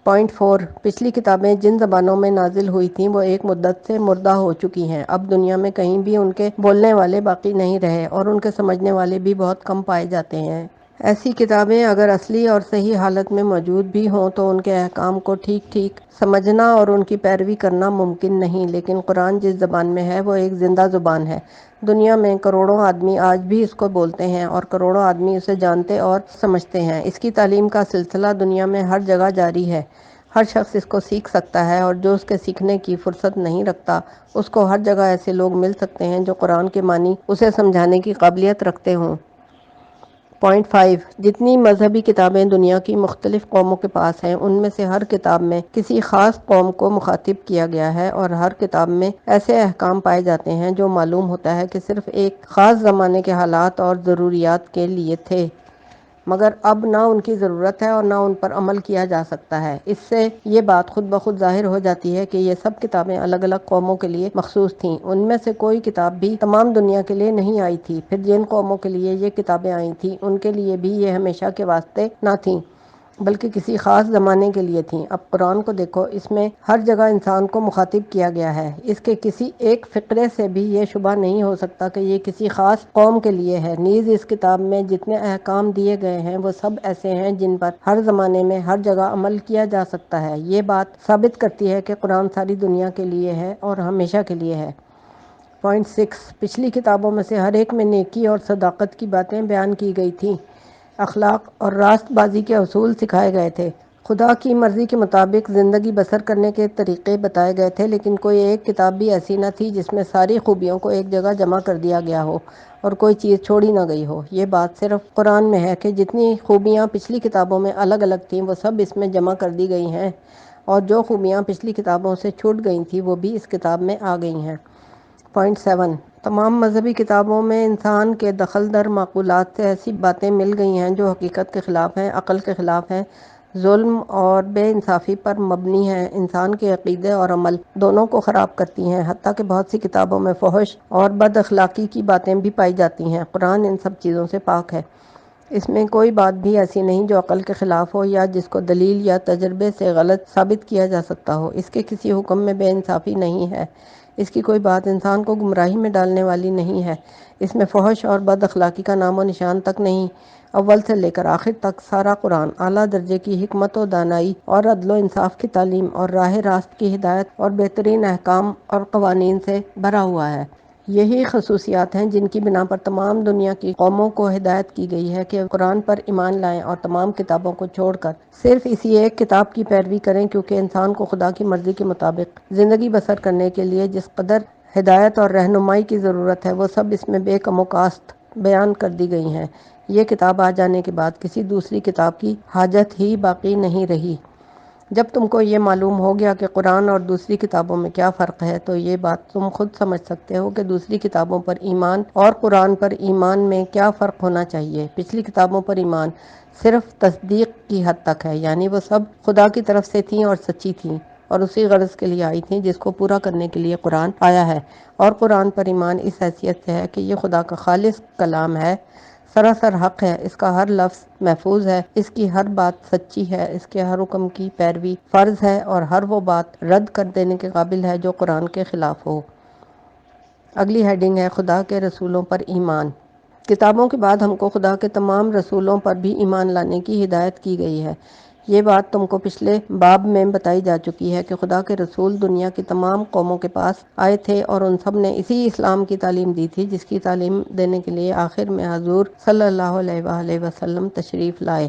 پوائنٹ 4، پچھلی کتابیں جن زبانوں میں نازل ہوئی تھیں وہ ایک مدت سے مردہ ہو چکی ہیں، اب دنیا میں کہیں بھی ان کے بولنے والے باقی نہیں رہے اور ان کے سمجھنے والے بھی بہت کم پائے جاتے ہیں۔ ایسی کتابیں اگر اصلی اور صحیح حالت میں موجود بھی ہوں تو ان کے احکام کو ٹھیک سمجھنا اور ان کی پیروی کرنا ممکن نہیں، لیکن قرآن جس زبان میں ہے وہ ایک زندہ زبان ہے۔ دنیا میں کروڑوں آدمی آج بھی اس کو بولتے ہیں اور کروڑوں آدمی اسے جانتے اور سمجھتے ہیں۔ اس کی تعلیم کا سلسلہ دنیا میں ہر جگہ جاری ہے، ہر شخص اس کو سیکھ سکتا ہے، اور جو اس کے سیکھنے کی فرصت نہیں رکھتا اس کو ہر جگہ ایسے لوگ مل سکتے ہیں جو قرآن کے معنی اسے سمجھانے کی قابلیت رکھتے ہوں۔ پوائنٹ 5، جتنی مذہبی کتابیں دنیا کی مختلف قوموں کے پاس ہیں ان میں سے ہر کتاب میں کسی خاص قوم کو مخاطب کیا گیا ہے اور ہر کتاب میں ایسے احکام پائے جاتے ہیں جو معلوم ہوتا ہے کہ صرف ایک خاص زمانے کے حالات اور ضروریات کے لیے تھے، مگر اب نہ ان کی ضرورت ہے اور نہ ان پر عمل کیا جا سکتا ہے۔ اس سے یہ بات خود بخود ظاہر ہو جاتی ہے کہ یہ سب کتابیں الگ الگ قوموں کے لیے مخصوص تھیں، ان میں سے کوئی کتاب بھی تمام دنیا کے لیے نہیں آئی تھی۔ پھر جن قوموں کے لیے یہ کتابیں آئی تھیں ان کے لیے بھی یہ ہمیشہ کے واسطے نہ تھیں بلکہ کسی خاص زمانے کے لیے تھیں۔ اب قرآن کو دیکھو، اس میں ہر جگہ انسان کو مخاطب کیا گیا ہے۔ اس کے کسی ایک فقرے سے بھی یہ شبہ نہیں ہو سکتا کہ یہ کسی خاص قوم کے لیے ہے۔ نیز اس کتاب میں جتنے احکام دیے گئے ہیں وہ سب ایسے ہیں جن پر ہر زمانے میں ہر جگہ عمل کیا جا سکتا ہے۔ یہ بات ثابت کرتی ہے کہ قرآن ساری دنیا کے لیے ہے اور ہمیشہ کے لیے ہے۔ پوائنٹ 6، پچھلی کتابوں میں سے ہر ایک میں نیکی اور صداقت کی باتیں بیان کی گئی تھیں، اخلاق اور راست بازی کے اصول سکھائے گئے تھے، خدا کی مرضی کے مطابق زندگی بسر کرنے کے طریقے بتائے گئے تھے، لیکن کوئی ایک کتاب بھی ایسی نہ تھی جس میں ساری خوبیوں کو ایک جگہ جمع کر دیا گیا ہو اور کوئی چیز چھوڑی نہ گئی ہو۔ یہ بات صرف قرآن میں ہے کہ جتنی خوبیاں پچھلی کتابوں میں الگ الگ تھیں وہ سب اس میں جمع کر دی گئی ہیں، اور جو خوبیاں پچھلی کتابوں سے چھوٹ گئی تھیں وہ بھی اس کتاب میں آ گئی ہیں۔ پوائنٹ 7، تمام مذہبی کتابوں میں انسان کے دخل در معقولات سے ایسی باتیں مل گئی ہیں جو حقیقت کے خلاف ہیں، عقل کے خلاف ہیں، ظلم اور بے انصافی پر مبنی ہیں، انسان کے عقیدے اور عمل دونوں کو خراب کرتی ہیں، حتیٰ کہ بہت سی کتابوں میں فحش اور بد اخلاقی کی باتیں بھی پائی جاتی ہیں۔ قرآن ان سب چیزوں سے پاک ہے، اس میں کوئی بات بھی ایسی نہیں جو عقل کے خلاف ہو یا جس کو دلیل یا تجربے سے غلط ثابت کیا جا سکتا ہو۔ اس کے کسی حکم میں بے انصافی نہیں ہے، اس کی کوئی بات انسان کو گمراہی میں ڈالنے والی نہیں ہے، اس میں فحش اور بد اخلاقی کا نام و نشان تک نہیں۔ اول سے لے کر آخر تک سارا قرآن اعلیٰ درجے کی حکمت و دانائی اور عدل و انصاف کی تعلیم اور راہ راست کی ہدایت اور بہترین احکام اور قوانین سے بھرا ہوا ہے۔ یہی خصوصیات ہیں جن کی بنا پر تمام دنیا کی قوموں کو ہدایت کی گئی ہے کہ قرآن پر ایمان لائیں اور تمام کتابوں کو چھوڑ کر صرف اسی ایک کتاب کی پیروی کریں، کیونکہ انسان کو خدا کی مرضی کے مطابق زندگی بسر کرنے کے لیے جس قدر ہدایت اور رہنمائی کی ضرورت ہے وہ سب اس میں بے کم و کاست بیان کر دی گئی ہیں۔ یہ کتاب آ جانے کے بعد کسی دوسری کتاب کی حاجت ہی باقی نہیں رہی۔ جب تم کو یہ معلوم ہو گیا کہ قرآن اور دوسری کتابوں میں کیا فرق ہے تو یہ بات تم خود سمجھ سکتے ہو کہ دوسری کتابوں پر ایمان اور قرآن پر ایمان میں کیا فرق ہونا چاہیے۔ پچھلی کتابوں پر ایمان صرف تصدیق کی حد تک ہے، یعنی وہ سب خدا کی طرف سے تھیں اور سچی تھیں اور اسی غرض کے لیے آئی تھیں جس کو پورا کرنے کے لیے قرآن آیا ہے، اور قرآن پر ایمان اس حیثیت سے ہے کہ یہ خدا کا خالص کلام ہے، سراسر حق ہے، اس کا ہر لفظ محفوظ ہے، اس کی ہر بات سچی ہے، اس کے ہر حکم کی پیروی فرض ہے اور ہر وہ بات رد کر دینے کے قابل ہے جو قرآن کے خلاف ہو۔ اگلی ہیڈنگ ہے خدا کے رسولوں پر ایمان۔ کتابوں کے بعد ہم کو خدا کے تمام رسولوں پر بھی ایمان لانے کی ہدایت کی گئی ہے۔ یہ بات تم کو پچھلے باب میں بتائی جا چکی ہے کہ خدا کے رسول دنیا کی تمام قوموں کے پاس آئے تھے اور ان سب نے اسی اسلام کی تعلیم دی تھی جس کی تعلیم دینے کے لیے آخر میں حضور صلی اللہ علیہ وآلہ وسلم تشریف لائے۔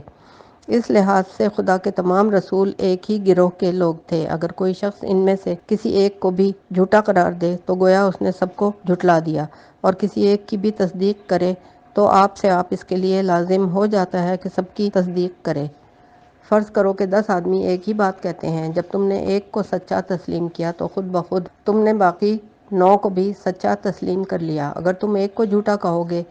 اس لحاظ سے خدا کے تمام رسول ایک ہی گروہ کے لوگ تھے۔ اگر کوئی شخص ان میں سے کسی ایک کو بھی جھوٹا قرار دے تو گویا اس نے سب کو جھٹلا دیا، اور کسی ایک کی بھی تصدیق کرے تو آپ سے آپ اس کے لیے لازم ہو جاتا ہے کہ سب کی تصدیق کرے۔ فرض کرو کہ 10 آدمی ایک ہی بات کہتے ہیں، جب تم نے ایک کو سچا تسلیم کیا تو خود بخود تم نے باقی 9 کو بھی سچا تسلیم کر لیا۔ اگر تم ایک کو جھوٹا کہو گے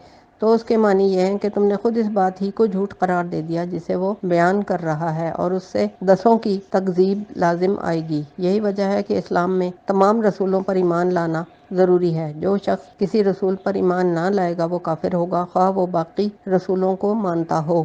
تو اس کے معنی یہ ہے کہ تم نے خود اس بات ہی کو جھوٹ قرار دے دیا جسے وہ بیان کر رہا ہے، اور اس سے 10 کی تکذیب لازم آئے گی۔ یہی وجہ ہے کہ اسلام میں تمام رسولوں پر ایمان لانا ضروری ہے۔ جو شخص کسی رسول پر ایمان نہ لائے گا وہ کافر ہوگا، خواہ وہ باقی رسولوں کو مانتا ہو۔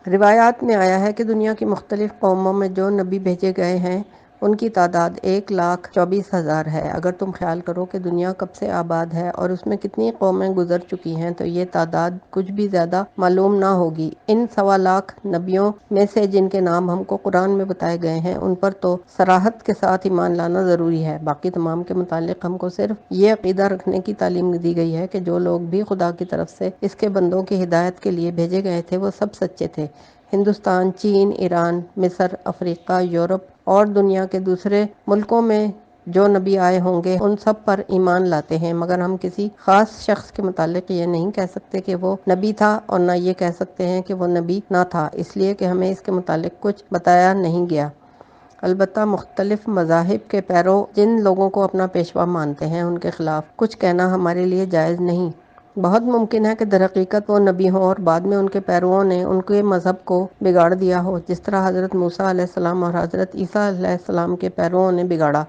روایات میں آیا ہے کہ دنیا کی مختلف قوموں میں جو نبی بھیجے گئے ہیں ان کی تعداد 1,24,000 ہے۔ اگر تم خیال کرو کہ دنیا کب سے آباد ہے اور اس میں کتنی قومیں گزر چکی ہیں تو یہ تعداد کچھ بھی زیادہ معلوم نہ ہوگی۔ ان 1,25,000 نبیوں میں سے جن کے نام ہم کو قرآن میں بتائے گئے ہیں ان پر تو صراحت کے ساتھ ایمان لانا ضروری ہے۔ باقی تمام کے متعلق ہم کو صرف یہ عقیدہ رکھنے کی تعلیم دی گئی ہے کہ جو لوگ بھی خدا کی طرف سے اس کے بندوں کی ہدایت کے لیے بھیجے گئے تھے وہ سب سچے تھے۔ ہندوستان، چین، ایران، مصر، افریقہ، یورپ اور دنیا کے دوسرے ملکوں میں جو نبی آئے ہوں گے ان سب پر ایمان لاتے ہیں، مگر ہم کسی خاص شخص کے متعلق یہ نہیں کہہ سکتے کہ وہ نبی تھا اور نہ یہ کہہ سکتے ہیں کہ وہ نبی نہ تھا، اس لیے کہ ہمیں اس کے متعلق کچھ بتایا نہیں گیا۔ البتہ مختلف مذاہب کے پیرو جن لوگوں کو اپنا پیشوا مانتے ہیں ان کے خلاف کچھ کہنا ہمارے لیے جائز نہیں۔ بہت ممکن ہے کہ در حقیقت وہ نبی ہوں اور بعد میں ان کے پیروؤں نے ان کے مذہب کو بگاڑ دیا ہو، جس طرح حضرت موسیٰ علیہ السلام اور حضرت عیسیٰ علیہ السلام کے پیروؤں نے بگاڑا۔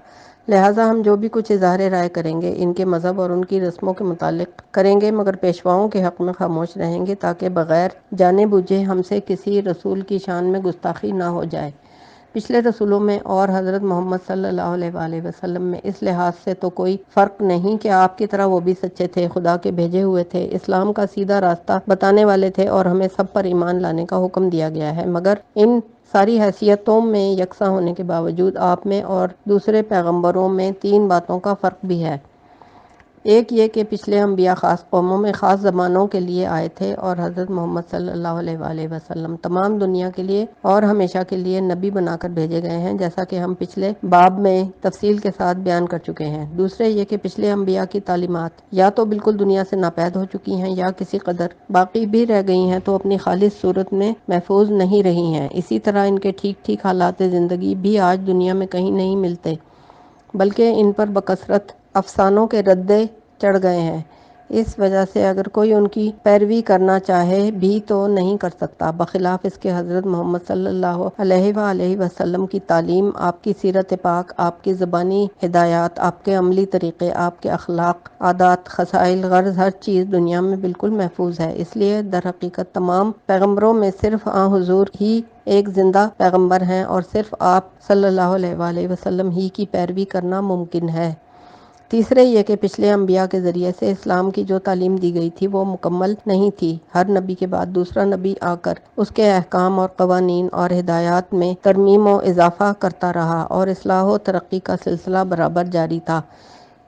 لہٰذا ہم جو بھی کچھ اظہار رائے کریں گے ان کے مذہب اور ان کی رسموں کے متعلق کریں گے، مگر پیشواؤں کے حق میں خاموش رہیں گے تاکہ بغیر جانے بوجھے ہم سے کسی رسول کی شان میں گستاخی نہ ہو جائے۔ پچھلے رسولوں میں اور حضرت محمد صلی اللہ علیہ وآلہ وسلم میں اس لحاظ سے تو کوئی فرق نہیں کہ آپ کی طرح وہ بھی سچے تھے، خدا کے بھیجے ہوئے تھے، اسلام کا سیدھا راستہ بتانے والے تھے اور ہمیں سب پر ایمان لانے کا حکم دیا گیا ہے، مگر ان ساری حیثیتوں میں یکساں ہونے کے باوجود آپ میں اور دوسرے پیغمبروں میں 3 باتوں کا فرق بھی ہے۔ ایک یہ کہ پچھلے انبیاء خاص قوموں میں خاص زمانوں کے لیے آئے تھے اور حضرت محمد صلی اللہ علیہ وآلہ وسلم تمام دنیا کے لیے اور ہمیشہ کے لیے نبی بنا کر بھیجے گئے ہیں، جیسا کہ ہم پچھلے باب میں تفصیل کے ساتھ بیان کر چکے ہیں۔ دوسرے یہ کہ پچھلے انبیاء کی تعلیمات یا تو بالکل دنیا سے ناپید ہو چکی ہیں یا کسی قدر باقی بھی رہ گئی ہیں تو اپنی خالص صورت میں محفوظ نہیں رہی ہیں۔ اسی طرح ان کے ٹھیک ٹھیک حالات زندگی بھی آج دنیا میں کہیں نہیں ملتے، بلکہ ان پر بکثرت افسانوں کے ردے چڑھ گئے ہیں۔ اس وجہ سے اگر کوئی ان کی پیروی کرنا چاہے بھی تو نہیں کر سکتا، بخلاف اس کے حضرت محمد صلی اللہ علیہ وآلہ وسلم کی تعلیم، آپ کی سیرت پاک، آپ کی زبانی ہدایات، آپ کے عملی طریقے، آپ کے اخلاق، عادات، خصائل، غرض ہر چیز دنیا میں بالکل محفوظ ہے۔ اس لیے در حقیقت تمام پیغمبروں میں صرف حضور ہی ایک زندہ پیغمبر ہیں اور صرف آپ صلی اللہ علیہ وآلہ وسلم ہی کی پیروی کرنا ممکن ہے۔ تیسرے یہ کہ پچھلے انبیاء کے ذریعے سے اسلام کی جو تعلیم دی گئی تھی وہ مکمل نہیں تھی۔ ہر نبی کے بعد دوسرا نبی آ کر اس کے احکام اور قوانین اور ہدایات میں ترمیم و اضافہ کرتا رہا اور اصلاح و ترقی کا سلسلہ برابر جاری تھا۔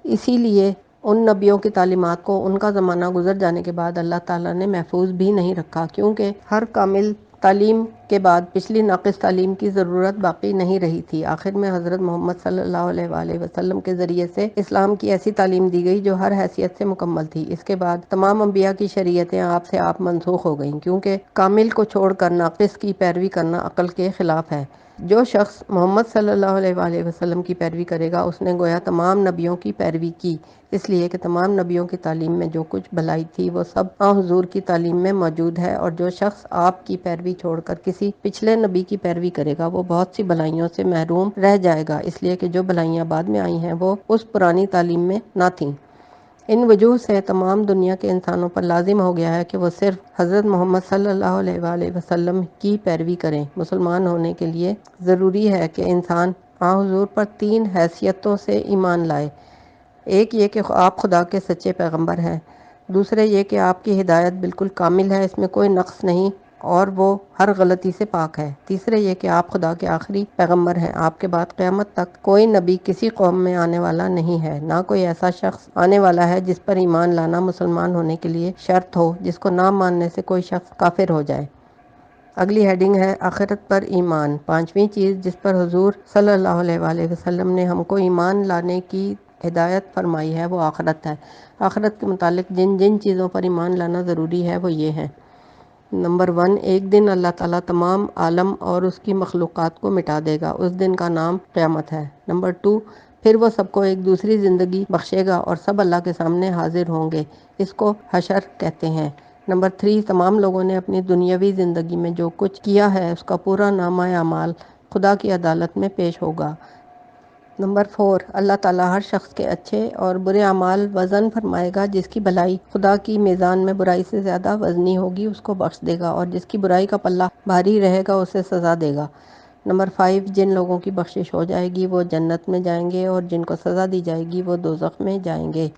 اسی لیے ان نبیوں کی تعلیمات کو ان کا زمانہ گزر جانے کے بعد اللہ تعالیٰ نے محفوظ بھی نہیں رکھا، کیونکہ ہر کامل تعلیم کے بعد پچھلی ناقص تعلیم کی ضرورت باقی نہیں رہی تھی۔ آخر میں حضرت محمد صلی اللہ علیہ وآلہ وسلم کے ذریعے سے اسلام کی ایسی تعلیم دی گئی جو ہر حیثیت سے مکمل تھی۔ اس کے بعد تمام انبیاء کی شریعتیں آپ سے آپ منسوخ ہو گئیں، کیونکہ کامل کو چھوڑ کر ناقص کی پیروی کرنا عقل کے خلاف ہے۔ جو شخص محمد صلی اللہ علیہ وآلہ وسلم کی پیروی کرے گا اس نے گویا تمام نبیوں کی پیروی کی، اس لیے کہ تمام نبیوں کی تعلیم میں جو کچھ بھلائی تھی وہ سب حضور کی تعلیم میں موجود ہے، اور جو شخص آپ کی پیروی چھوڑ کر کسی پچھلے نبی کی پیروی کرے گا وہ بہت سی بھلائیوں سے محروم رہ جائے گا، اس لیے کہ جو بھلائیاں بعد میں آئی ہیں وہ اس پرانی تعلیم میں نہ تھیں۔ ان وجوہ سے تمام دنیا کے انسانوں پر لازم ہو گیا ہے کہ وہ صرف حضرت محمد صلی اللہ علیہ وآلہ وسلم کی پیروی کریں۔ مسلمان ہونے کے لیے ضروری ہے کہ انسان حضور پر 3 حیثیتوں سے ایمان لائے۔ ایک یہ کہ آپ خدا کے سچے پیغمبر ہیں، دوسرے یہ کہ آپ کی ہدایت بالکل کامل ہے، اس میں کوئی نقص نہیں اور وہ ہر غلطی سے پاک ہے، تیسرے یہ کہ آپ خدا کے آخری پیغمبر ہیں، آپ کے بعد قیامت تک کوئی نبی کسی قوم میں آنے والا نہیں ہے، نہ کوئی ایسا شخص آنے والا ہے جس پر ایمان لانا مسلمان ہونے کے لیے شرط ہو، جس کو نہ ماننے سے کوئی شخص کافر ہو جائے۔ اگلی ہیڈنگ ہے آخرت پر ایمان۔ 5ویں چیز جس پر حضور صلی اللہ علیہ وآلہ وسلم نے ہم کو ایمان لانے کی ہدایت فرمائی ہے وہ آخرت ہے۔ آخرت کے متعلق جن جن چیزوں پر ایمان لانا ضروری ہے وہ یہ ہیں۔ نمبر 1، ایک دن اللہ تعالیٰ تمام عالم اور اس کی مخلوقات کو مٹا دے گا، اس دن کا نام قیامت ہے۔ نمبر 2، پھر وہ سب کو ایک دوسری زندگی بخشے گا اور سب اللہ کے سامنے حاضر ہوں گے، اس کو حشر کہتے ہیں۔ نمبر 3، تمام لوگوں نے اپنی دنیاوی زندگی میں جو کچھ کیا ہے اس کا پورا نامہ اعمال خدا کی عدالت میں پیش ہوگا۔ نمبر 4، اللہ تعالیٰ ہر شخص کے اچھے اور برے اعمال وزن فرمائے گا، جس کی بھلائی خدا کی میزان میں برائی سے زیادہ وزنی ہوگی اس کو بخش دے گا، اور جس کی برائی کا پلہ بھاری رہے گا اسے سزا دے گا۔ نمبر 5، جن لوگوں کی بخشش ہو جائے گی وہ جنت میں جائیں گے اور جن کو سزا دی جائے گی وہ دوزخ میں جائیں گے۔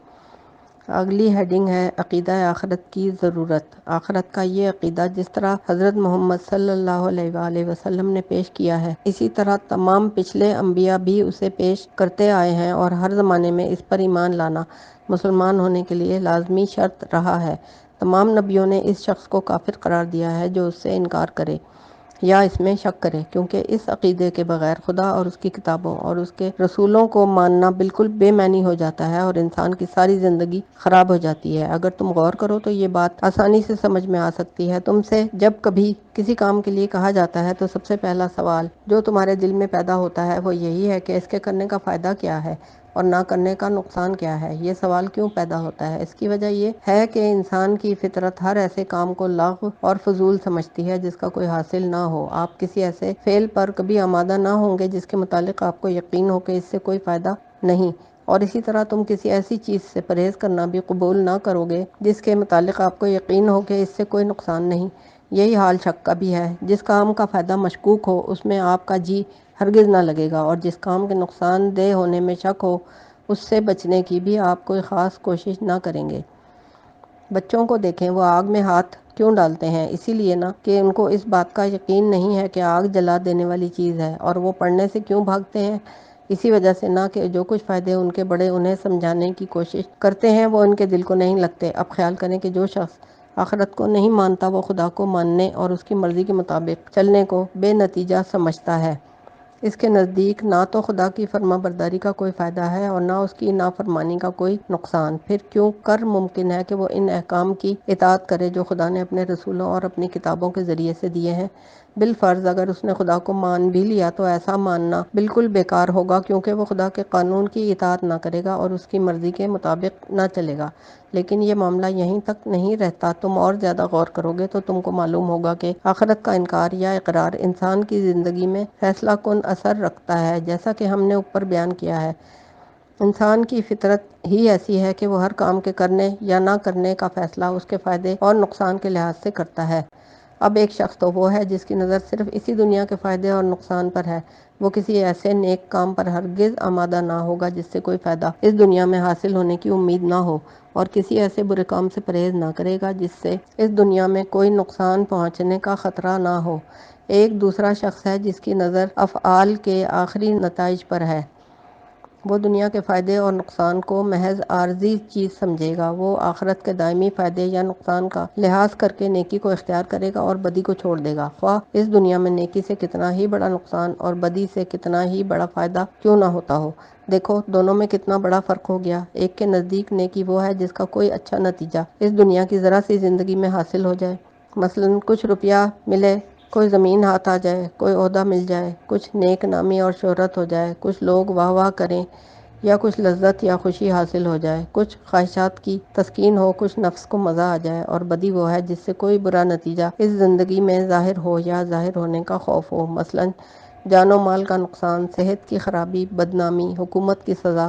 اگلی ہیڈنگ ہے عقیدہ آخرت کی ضرورت۔ آخرت کا یہ عقیدہ جس طرح حضرت محمد صلی اللہ علیہ وآلہ وسلم نے پیش کیا ہے اسی طرح تمام پچھلے انبیاء بھی اسے پیش کرتے آئے ہیں، اور ہر زمانے میں اس پر ایمان لانا مسلمان ہونے کے لیے لازمی شرط رہا ہے۔ تمام نبیوں نے اس شخص کو کافر قرار دیا ہے جو اس سے انکار کرے یا اس میں شک کرے، کیونکہ اس عقیدے کے بغیر خدا اور اس کی کتابوں اور اس کے رسولوں کو ماننا بالکل بے معنی ہو جاتا ہے اور انسان کی ساری زندگی خراب ہو جاتی ہے۔ اگر تم غور کرو تو یہ بات آسانی سے سمجھ میں آ سکتی ہے۔ تم سے جب کبھی کسی کام کے لیے کہا جاتا ہے تو سب سے پہلا سوال جو تمہارے دل میں پیدا ہوتا ہے وہ یہی ہے کہ اس کے کرنے کا فائدہ کیا ہے اور نہ کرنے کا نقصان کیا ہے۔ یہ سوال کیوں پیدا ہوتا ہے؟ اس کی وجہ یہ ہے کہ انسان کی فطرت ہر ایسے کام کو لغو اور فضول سمجھتی ہے جس کا کوئی حاصل نہ ہو۔ آپ کسی ایسے فعل پر کبھی آمادہ نہ ہوں گے جس کے متعلق آپ کو یقین ہو کہ اس سے کوئی فائدہ نہیں، اور اسی طرح تم کسی ایسی چیز سے پرہیز کرنا بھی قبول نہ کرو گے جس کے متعلق آپ کو یقین ہو کہ اس سے کوئی نقصان نہیں۔ یہی حال شک کا بھی ہے۔ جس کام کا فائدہ مشکوک ہو اس میں آپ کا جی ہرگز نہ لگے گا، اور جس کام کے نقصان دہ ہونے میں شک ہو اس سے بچنے کی بھی آپ کوئی خاص کوشش نہ کریں گے۔ بچوں کو دیکھیں، وہ آگ میں ہاتھ کیوں ڈالتے ہیں؟ اسی لیے نہ کہ ان کو اس بات کا یقین نہیں ہے کہ آگ جلا دینے والی چیز ہے۔ اور وہ پڑھنے سے کیوں بھاگتے ہیں؟ اسی وجہ سے نہ کہ جو کچھ فائدے ان کے بڑے انہیں سمجھانے کی کوشش کرتے ہیں وہ ان کے دل کو نہیں لگتے۔ اب خیال کریں کہ جو شخص آخرت کو نہیں مانتا وہ خدا کو ماننے اور اس کی مرضی کے مطابق چلنے کو بے نتیجہ سمجھتا ہے۔ اس کے نزدیک نہ تو خدا کی فرما برداری کا کوئی فائدہ ہے اور نہ اس کی نافرمانی کا کوئی نقصان۔ پھر کیوں کر ممکن ہے کہ وہ ان احکام کی اطاعت کرے جو خدا نے اپنے رسولوں اور اپنی کتابوں کے ذریعے سے دیے ہیں؟ بالفرض اگر اس نے خدا کو مان بھی لیا تو ایسا ماننا بالکل بیکار ہوگا، کیونکہ وہ خدا کے قانون کی اطاعت نہ کرے گا اور اس کی مرضی کے مطابق نہ چلے گا۔ لیکن یہ معاملہ یہیں تک نہیں رہتا۔ تم اور زیادہ غور کرو گے تو تم کو معلوم ہوگا کہ آخرت کا انکار یا اقرار انسان کی زندگی میں فیصلہ کن اثر رکھتا ہے۔ جیسا کہ ہم نے اوپر بیان کیا ہے، انسان کی فطرت ہی ایسی ہے کہ وہ ہر کام کے کرنے یا نہ کرنے کا فیصلہ اس کے فائدے اور نقصان کے لحاظ سے کرتا ہے۔ اب ایک شخص تو وہ ہے جس کی نظر صرف اسی دنیا کے فائدے اور نقصان پر ہے۔ وہ کسی ایسے نیک کام پر ہرگز آمادہ نہ ہوگا جس سے کوئی فائدہ اس دنیا میں حاصل ہونے کی امید نہ ہو، اور کسی ایسے برے کام سے پرہیز نہ کرے گا جس سے اس دنیا میں کوئی نقصان پہنچنے کا خطرہ نہ ہو۔ ایک دوسرا شخص ہے جس کی نظر افعال کے آخری نتائج پر ہے۔ وہ دنیا کے فائدے اور نقصان کو محض عارضی چیز سمجھے گا، وہ آخرت کے دائمی فائدے یا نقصان کا لحاظ کر کے نیکی کو اختیار کرے گا اور بدی کو چھوڑ دے گا، خواہ اس دنیا میں نیکی سے کتنا ہی بڑا نقصان اور بدی سے کتنا ہی بڑا فائدہ کیوں نہ ہوتا ہو۔ دیکھو دونوں میں کتنا بڑا فرق ہو گیا۔ ایک کے نزدیک نیکی وہ ہے جس کا کوئی اچھا نتیجہ اس دنیا کی ذرا سی زندگی میں حاصل ہو جائے، مثلاً کچھ روپیہ ملے، کوئی زمین ہاتھ آ جائے، کوئی عہدہ مل جائے، کچھ نیک نامی اور شہرت ہو جائے، کچھ لوگ واہ واہ کریں یا کچھ لذت یا خوشی حاصل ہو جائے، کچھ خواہشات کی تسکین ہو، کچھ نفس کو مزہ آ جائے، اور بدی وہ ہے جس سے کوئی برا نتیجہ اس زندگی میں ظاہر ہو یا ظاہر ہونے کا خوف ہو، مثلاً جان و مال کا نقصان، صحت کی خرابی، بدنامی، حکومت کی سزا،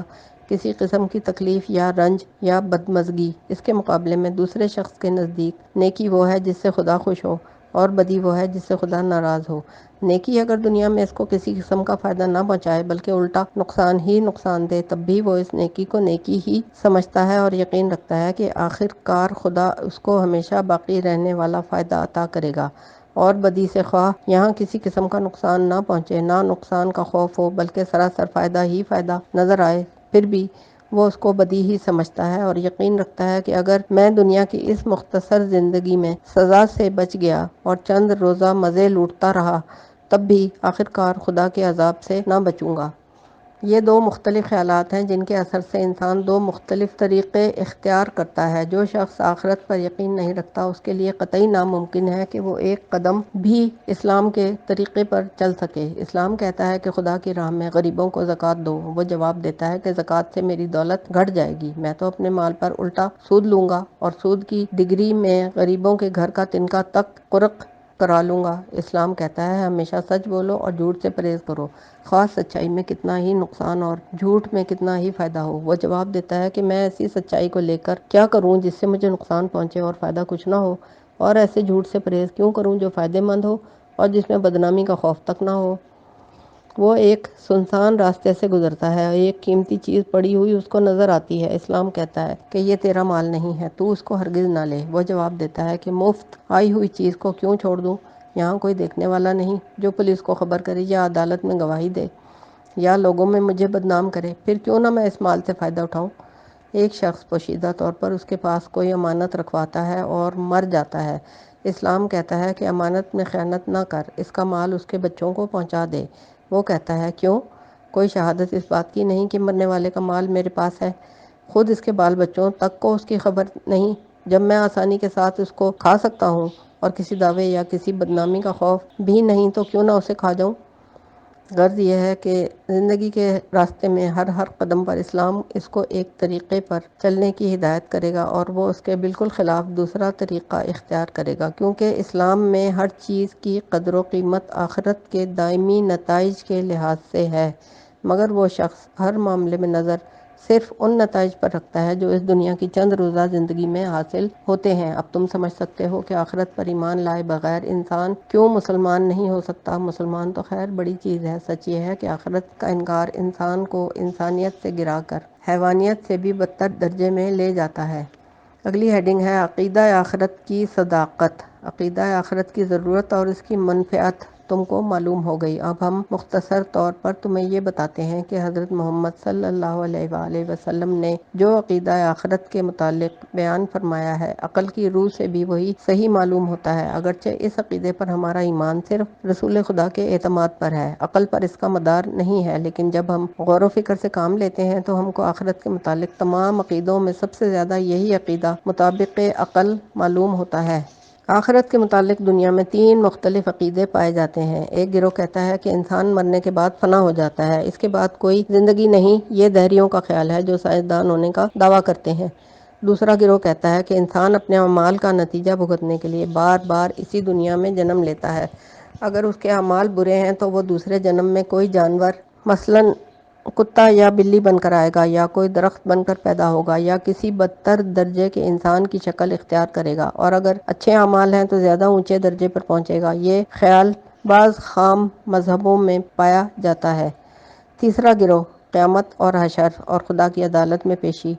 کسی قسم کی تکلیف یا رنج یا بدمزگی۔ اس کے مقابلے میں دوسرے شخص کے نزدیک نیکی وہ ہے جس سے خدا خوش ہو اور بدی وہ ہے جس سے خدا ناراض ہو۔ نیکی اگر دنیا میں اس کو کسی قسم کا فائدہ نہ پہنچائے بلکہ الٹا نقصان ہی نقصان دے، تب بھی وہ اس نیکی کو نیکی ہی سمجھتا ہے اور یقین رکھتا ہے کہ آخر کار خدا اس کو ہمیشہ باقی رہنے والا فائدہ عطا کرے گا، اور بدی سے خواہ یہاں کسی قسم کا نقصان نہ پہنچے، نہ نقصان کا خوف ہو بلکہ سراسر فائدہ ہی فائدہ نظر آئے، پھر بھی وہ اس کو بدی ہی سمجھتا ہے اور یقین رکھتا ہے کہ اگر میں دنیا کی اس مختصر زندگی میں سزا سے بچ گیا اور چند روزہ مزے لوٹتا رہا تب بھی آخر کار خدا کے عذاب سے نہ بچوں گا۔ یہ دو مختلف خیالات ہیں جن کے اثر سے انسان دو مختلف طریقے اختیار کرتا ہے۔ جو شخص آخرت پر یقین نہیں رکھتا اس کے لیے قطعی ناممکن ہے کہ وہ ایک قدم بھی اسلام کے طریقے پر چل سکے۔ اسلام کہتا ہے کہ خدا کی راہ میں غریبوں کو زکوٰۃ دو، وہ جواب دیتا ہے کہ زکوٰۃ سے میری دولت گھٹ جائے گی، میں تو اپنے مال پر الٹا سود لوں گا اور سود کی ڈگری میں غریبوں کے گھر کا تنکا تک غرق کرا لوں گا۔ اسلام کہتا ہے ہمیشہ سچ بولو اور جھوٹ سے پرہیز کرو، خواہ سچائی میں کتنا ہی نقصان اور جھوٹ میں کتنا ہی فائدہ ہو۔ وہ جواب دیتا ہے کہ میں ایسی سچائی کو لے کر کیا کروں جس سے مجھے نقصان پہنچے اور فائدہ کچھ نہ ہو، اور ایسے جھوٹ سے پرہیز کیوں کروں جو فائدہ مند ہو اور جس میں بدنامی کا خوف تک نہ ہو۔ وہ ایک سنسان راستے سے گزرتا ہے اور ایک قیمتی چیز پڑی ہوئی اس کو نظر آتی ہے۔ اسلام کہتا ہے کہ یہ تیرا مال نہیں ہے، تو اس کو ہرگز نہ لے۔ وہ جواب دیتا ہے کہ مفت آئی ہوئی چیز کو کیوں چھوڑ دوں؟ یہاں کوئی دیکھنے والا نہیں جو پولیس کو خبر کرے یا عدالت میں گواہی دے یا لوگوں میں مجھے بدنام کرے، پھر کیوں نہ میں اس مال سے فائدہ اٹھاؤں۔ ایک شخص پوشیدہ طور پر اس کے پاس کوئی امانت رکھواتا ہے اور مر جاتا ہے۔ اسلام کہتا ہے کہ امانت میں خیانت نہ کر، اس کا مال اس کے بچوں کو پہنچا دے۔ وہ کہتا ہے کیوں؟ کوئی شہادت اس بات کی نہیں کہ مرنے والے کا مال میرے پاس ہے، خود اس کے بال بچوں تک کو اس کی خبر نہیں، جب میں آسانی کے ساتھ اس کو کھا سکتا ہوں اور کسی دعوے یا کسی بدنامی کا خوف بھی نہیں تو کیوں نہ اسے کھا جاؤں۔ غرض یہ ہے کہ زندگی کے راستے میں ہر قدم پر اسلام اس کو ایک طریقے پر چلنے کی ہدایت کرے گا اور وہ اس کے بالکل خلاف دوسرا طریقہ اختیار کرے گا، کیونکہ اسلام میں ہر چیز کی قدر و قیمت آخرت کے دائمی نتائج کے لحاظ سے ہے، مگر وہ شخص ہر معاملے میں نظر صرف ان نتائج پر رکھتا ہے جو اس دنیا کی چند روزہ زندگی میں حاصل ہوتے ہیں۔ اب تم سمجھ سکتے ہو کہ آخرت پر ایمان لائے بغیر انسان کیوں مسلمان نہیں ہو سکتا۔ مسلمان تو خیر بڑی چیز ہے، سچ یہ ہے کہ آخرت کا انکار انسان کو انسانیت سے گرا کر حیوانیت سے بھی بدتر درجے میں لے جاتا ہے۔ اگلی ہیڈنگ ہے عقیدہ آخرت کی صداقت۔ عقیدہ آخرت کی ضرورت اور اس کی منفعت تم کو معلوم ہو گئی۔ اب ہم مختصر طور پر تمہیں یہ بتاتے ہیں کہ حضرت محمد صلی اللہ علیہ وآلہ وسلم نے جو عقیدہ آخرت کے متعلق بیان فرمایا ہے عقل کی روح سے بھی وہی صحیح معلوم ہوتا ہے، اگرچہ اس عقیدے پر ہمارا ایمان صرف رسول خدا کے اعتماد پر ہے، عقل پر اس کا مدار نہیں ہے، لیکن جب ہم غور و فکر سے کام لیتے ہیں تو ہم کو آخرت کے متعلق تمام عقیدوں میں سب سے زیادہ یہی عقیدہ مطابق عقل معلوم ہوتا ہے۔ آخرت کے متعلق دنیا میں تین مختلف عقیدے پائے جاتے ہیں۔ ایک گروہ کہتا ہے کہ انسان مرنے کے بعد فنا ہو جاتا ہے، اس کے بعد کوئی زندگی نہیں، یہ دہریوں کا خیال ہے جو سائنسدان ہونے کا دعویٰ کرتے ہیں۔ دوسرا گروہ کہتا ہے کہ انسان اپنے اعمال کا نتیجہ بھگتنے کے لیے بار بار اسی دنیا میں جنم لیتا ہے، اگر اس کے اعمال برے ہیں تو وہ دوسرے جنم میں کوئی جانور مثلاً کتا یا بلی بن کر آئے گا، یا کوئی درخت بن کر پیدا ہوگا، یا کسی بدتر درجے کے انسان کی شکل اختیار کرے گا، اور اگر اچھے اعمال ہیں تو زیادہ اونچے درجے پر پہنچے گا۔ یہ خیال بعض خام مذہبوں میں پایا جاتا ہے۔ تیسرا گروہ قیامت اور حشر اور خدا کی عدالت میں پیشی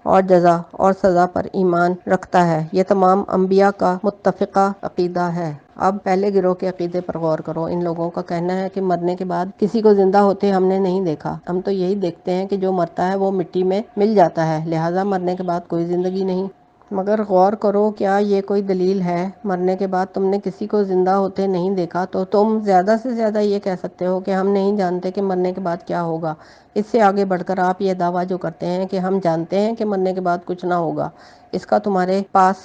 اور جزا اور سزا پر ایمان رکھتا ہے۔ یہ تمام انبیاء کا متفقہ عقیدہ ہے۔ اب پہلے گروہ کے عقیدے پر غور کرو۔ ان لوگوں کا کہنا ہے کہ مرنے کے بعد کسی کو زندہ ہوتے ہم نے نہیں دیکھا، ہم تو یہی دیکھتے ہیں کہ جو مرتا ہے وہ مٹی میں مل جاتا ہے، لہٰذا مرنے کے بعد کوئی زندگی نہیں۔ مگر غور کرو، کیا یہ کوئی دلیل ہے؟ مرنے کے بعد تم نے کسی کو زندہ ہوتے نہیں دیکھا تو تم زیادہ سے زیادہ یہ کہہ سکتے ہو کہ ہم نہیں جانتے کہ مرنے کے بعد کیا ہوگا۔ اس سے آگے بڑھ کر آپ یہ دعویٰ جو کرتے ہیں کہ ہم جانتے ہیں کہ مرنے کے بعد کچھ نہ ہوگا، اس کا تمہارے پاس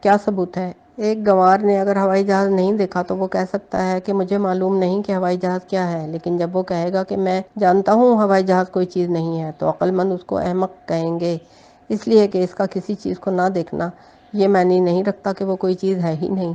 کیا ثبوت ہے؟ ایک گنوار نے اگر ہوائی جہاز نہیں دیکھا تو وہ کہہ سکتا ہے کہ مجھے معلوم نہیں کہ ہوائی جہاز کیا ہے، لیکن جب وہ کہے گا کہ میں جانتا ہوں ہوائی جہاز کوئی چیز نہیں ہے، تو عقل مند اس کو احمق کہیں گے، اس لیے کہ اس کا کسی چیز کو نہ دیکھنا یہ معنی نہیں رکھتا کہ وہ کوئی چیز ہے ہی نہیں۔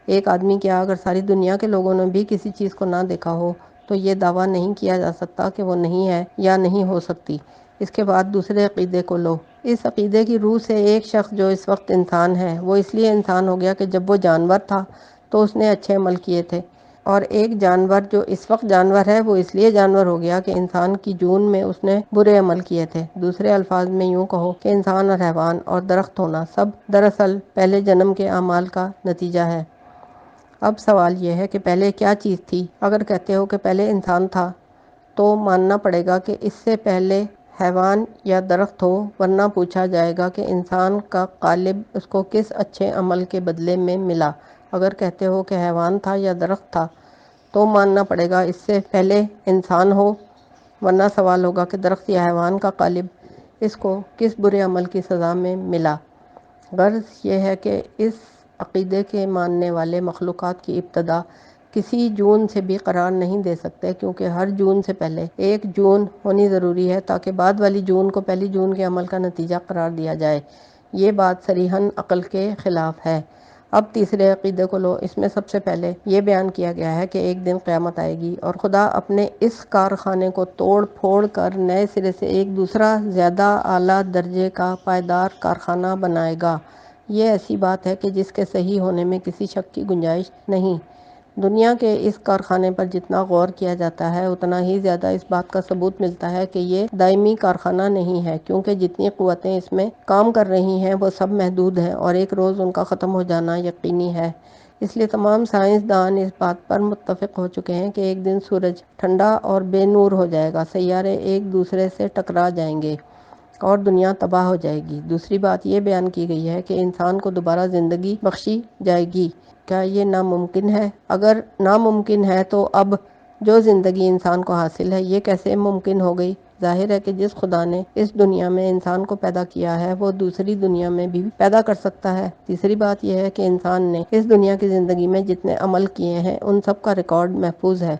ایک آدمی کیا اگر ساری دنیا کے لوگوں نے بھی کسی چیز کو نہ دیکھا ہو تو یہ دعویٰ نہیں کیا جا سکتا کہ وہ نہیں ہے یا نہیں ہو سکتی۔ اس کے بعد دوسرے عقیدے کو لو۔ اس عقیدے کی روح سے ایک شخص جو اس وقت انسان ہے وہ اس لیے انسان ہو گیا کہ جب وہ جانور تھا تو اس نے اچھے عمل کیے تھے، اور ایک جانور جو اس وقت جانور ہے وہ اس لیے جانور ہو گیا کہ انسان کی جون میں اس نے برے عمل کیے تھے۔ دوسرے الفاظ میں یوں کہو کہ انسان اور حیوان اور درخت ہونا سب دراصل پہلے جنم کے اعمال کا نتیجہ ہے۔ اب سوال یہ ہے کہ پہلے کیا چیز تھی؟ اگر کہتے ہو کہ پہلے انسان تھا تو ماننا پڑے گا کہ اس سے پہلے حیوان یا درخت ہو، ورنہ پوچھا جائے گا کہ انسان کا قالب اس کو کس اچھے عمل کے بدلے میں ملا۔ اگر کہتے ہو کہ حیوان تھا یا درخت تھا تو ماننا پڑے گا اس سے پہلے انسان ہو، ورنہ سوال ہوگا کہ درخت یا حیوان کا قالب اس کو کس برے عمل کی سزا میں ملا۔ غرض یہ ہے کہ اس عقیدے کے ماننے والے مخلوقات کی ابتدا کسی جون سے بھی قرار نہیں دے سکتے، کیونکہ ہر جون سے پہلے ایک جون ہونی ضروری ہے تاکہ بعد والی جون کو پہلی جون کے عمل کا نتیجہ قرار دیا جائے۔ یہ بات صریحاً عقل کے خلاف ہے۔ اب تیسرے عقیدے کو لو۔ اس میں سب سے پہلے یہ بیان کیا گیا ہے کہ ایک دن قیامت آئے گی اور خدا اپنے اس کارخانے کو توڑ پھوڑ کر نئے سرے سے ایک دوسرا زیادہ اعلیٰ درجے کا پائیدار کارخانہ بنائے گا۔ یہ ایسی بات ہے کہ جس کے صحیح ہونے میں کسی شک کی گنجائش نہیں۔ دنیا کے اس کارخانے پر جتنا غور کیا جاتا ہے اتنا ہی زیادہ اس بات کا ثبوت ملتا ہے کہ یہ دائمی کارخانہ نہیں ہے، کیونکہ جتنی قوتیں اس میں کام کر رہی ہیں وہ سب محدود ہیں اور ایک روز ان کا ختم ہو جانا یقینی ہے۔ اس لیے تمام سائنسدان اس بات پر متفق ہو چکے ہیں کہ ایک دن سورج ٹھنڈا اور بے نور ہو جائے گا، سیارے ایک دوسرے سے ٹکرا جائیں گے اور دنیا تباہ ہو جائے گی۔ دوسری بات یہ بیان کی گئی ہے کہ انسان کو دوبارہ زندگی بخشی جائے گی۔ کیا یہ ناممکن ہے؟ اگر ناممکن ہے تو اب جو زندگی انسان کو حاصل ہے یہ کیسے ممکن ہو گئی؟ ظاہر ہے کہ جس خدا نے اس دنیا میں انسان کو پیدا کیا ہے وہ دوسری دنیا میں بھی پیدا کر سکتا ہے۔ تیسری بات یہ ہے کہ انسان نے اس دنیا کی زندگی میں جتنے عمل کیے ہیں ان سب کا ریکارڈ محفوظ ہے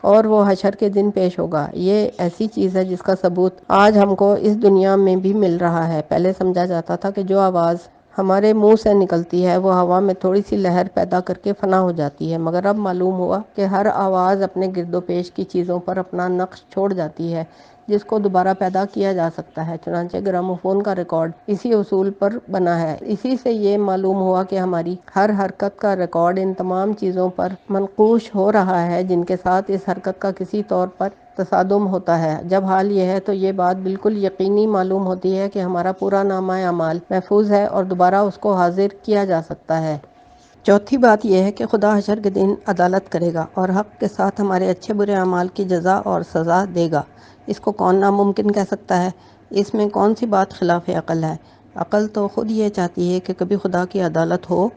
اور وہ حشر کے دن پیش ہوگا۔ یہ ایسی چیز ہے جس کا ثبوت آج ہم کو اس دنیا میں بھی مل رہا ہے۔ پہلے سمجھا جاتا تھا کہ جو آواز ہمارے منہ سے نکلتی ہے وہ ہوا میں تھوڑی سی لہر پیدا کر کے فنا ہو جاتی ہے، مگر اب معلوم ہوا کہ ہر آواز اپنے گرد و پیش کی چیزوں پر اپنا نقش چھوڑ جاتی ہے جس کو دوبارہ پیدا کیا جا سکتا ہے۔ چنانچہ گراموفون کا ریکارڈ اسی اصول پر بنا ہے۔ اسی سے یہ معلوم ہوا کہ ہماری ہر حرکت کا ریکارڈ ان تمام چیزوں پر منقوش ہو رہا ہے جن کے ساتھ اس حرکت کا کسی طور پر تصادم ہوتا ہے۔ جب حال یہ ہے تو یہ بات بالکل یقینی معلوم ہوتی ہے کہ ہمارا پورا نامہ اعمال محفوظ ہے اور دوبارہ اس کو حاضر کیا جا سکتا ہے۔ چوتھی بات یہ ہے کہ خدا حشر کے دن عدالت کرے گا اور حق کے ساتھ ہمارے اچھے برے اعمال کی جزا اور سزا دے گا۔ اس کو کون ناممکن کہہ سکتا ہے؟ اس میں کون سی بات خلاف عقل ہے؟ عقل تو خود یہ چاہتی ہے کہ کبھی خدا کی عدالت ہو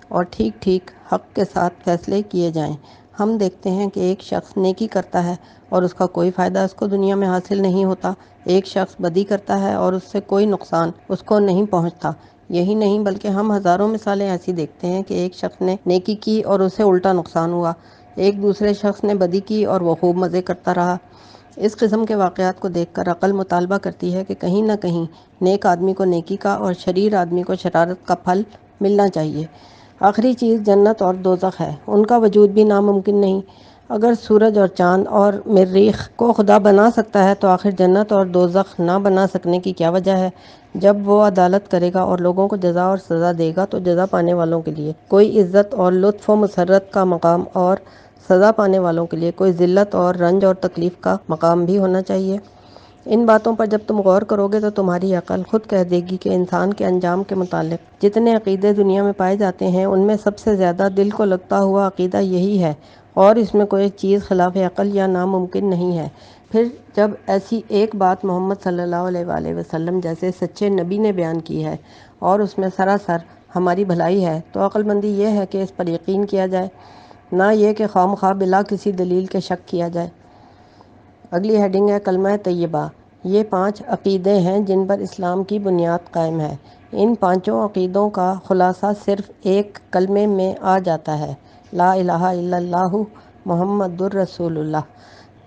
اور ٹھیک ٹھیک حق کے ساتھ فیصلے کیے جائیں۔ ہم دیکھتے ہیں کہ ایک شخص نیکی کرتا ہے اور اس کا کوئی فائدہ اس کو دنیا میں حاصل نہیں ہوتا، ایک شخص بدی کرتا ہے اور اس سے کوئی نقصان اس کو نہیں پہنچتا۔ یہی نہیں بلکہ ہم ہزاروں مثالیں ایسی دیکھتے ہیں کہ ایک شخص نے نیکی کی اور اسے الٹا نقصان ہوا، ایک دوسرے شخص نے بدی کی اور وہ خوب مزے کرتا رہا۔ اس قسم کے واقعات کو دیکھ کر عقل مطالبہ کرتی ہے کہ کہیں نہ کہیں نیک آدمی کو نیکی کا اور شریر آدمی کو شرارت کا پھل ملنا چاہیے۔ آخری چیز جنت اور دوزخ ہے، ان کا وجود بھی ناممکن نہیں۔ اگر سورج اور چاند اور مریخ کو خدا بنا سکتا ہے تو آخر جنت اور دوزخ نہ بنا سکنے کی کیا وجہ ہے؟ جب وہ عدالت کرے گا اور لوگوں کو جزا اور سزا دے گا تو جزا پانے والوں کے لیے کوئی عزت اور لطف و مسرت کا مقام اور سزا پانے والوں کے لیے کوئی ذلت اور رنج اور تکلیف کا مقام بھی ہونا چاہیے۔ ان باتوں پر جب تم غور کرو گے تو تمہاری عقل خود کہہ دے گی کہ انسان کے انجام کے متعلق جتنے عقیدے دنیا میں پائے جاتے ہیں ان میں سب سے زیادہ دل کو لگتا ہوا عقیدہ یہی ہے، اور اس میں کوئی چیز خلاف عقل یا ناممکن نہیں ہے۔ پھر جب ایسی ایک بات محمد صلی اللہ علیہ وآلہ وسلم جیسے سچے نبی نے بیان کی ہے اور اس میں سراسر ہماری بھلائی ہے، تو عقل مندی یہ ہے کہ اس پر یقین کیا جائے، نہ یہ کہ خواہ بلا کسی دلیل کے شک کیا جائے۔ اگلی ہیڈنگ ہے کلمہ طیبہ۔ یہ 5 عقیدے ہیں جن پر اسلام کی بنیاد قائم ہے۔ ان 5 عقیدوں کا خلاصہ صرف ایک کلمے میں آ جاتا ہے، لا الہ الا اللہ محمد الرسول اللہ۔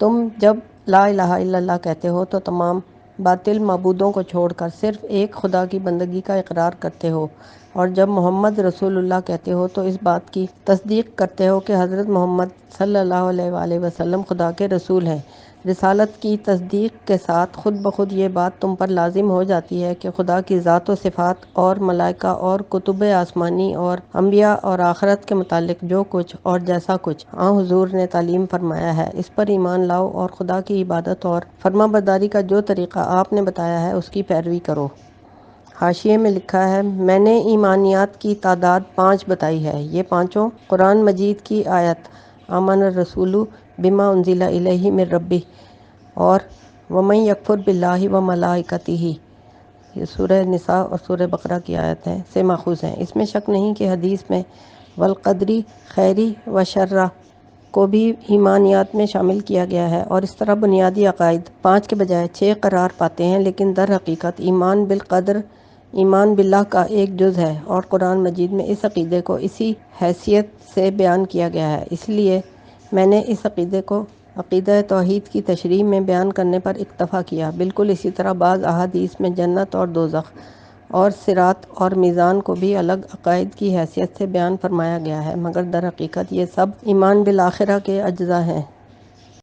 تم جب لا الہ الا اللہ کہتے ہو تو تمام باطل معبودوں کو چھوڑ کر صرف ایک خدا کی بندگی کا اقرار کرتے ہو، اور جب محمد رسول اللہ کہتے ہو تو اس بات کی تصدیق کرتے ہو کہ حضرت محمد صلی اللہ علیہ وآلہ وسلم خدا کے رسول ہیں۔ رسالت کی تصدیق کے ساتھ خود بخود یہ بات تم پر لازم ہو جاتی ہے کہ خدا کی ذات و صفات اور ملائکہ اور کتب آسمانی اور انبیاء اور آخرت کے متعلق جو کچھ اور جیسا کچھ آن حضور نے تعلیم فرمایا ہے اس پر ایمان لاؤ، اور خدا کی عبادت اور فرما برداری کا جو طریقہ آپ نے بتایا ہے اس کی پیروی کرو۔ حاشیے میں لکھا ہے، میں نے ایمانیات کی تعداد 5 بتائی ہے۔ یہ پانچوں قرآن مجید کی آیت آمن الرسول بما انزل الیہ من ربہ اور ومن یکفر باللہ وملائکتہ، یہ سورہ نساء اور سورہ بقرہ کی آیت ہیں، سے ماخوذ ہیں۔ اس میں شک نہیں کہ حدیث میں والقدری خیری و شرہ کو بھی ایمانیات میں شامل کیا گیا ہے، اور اس طرح بنیادی عقائد 5 کے بجائے 6 قرار پاتے ہیں، لیکن در حقیقت ایمان بالقدر ایمان باللہ کا ایک جز ہے، اور قرآن مجید میں اس عقیدے کو اسی حیثیت سے بیان کیا گیا ہے۔ اس لیے میں نے اس عقیدے کو عقیدہ توحید کی تشریح میں بیان کرنے پر اکتفا کیا۔ بالکل اسی طرح بعض احادیث میں جنت اور دوزخ اور صراط اور میزان کو بھی الگ عقائد کی حیثیت سے بیان فرمایا گیا ہے، مگر در حقیقت یہ سب ایمان بالآخرہ کے اجزاء ہیں۔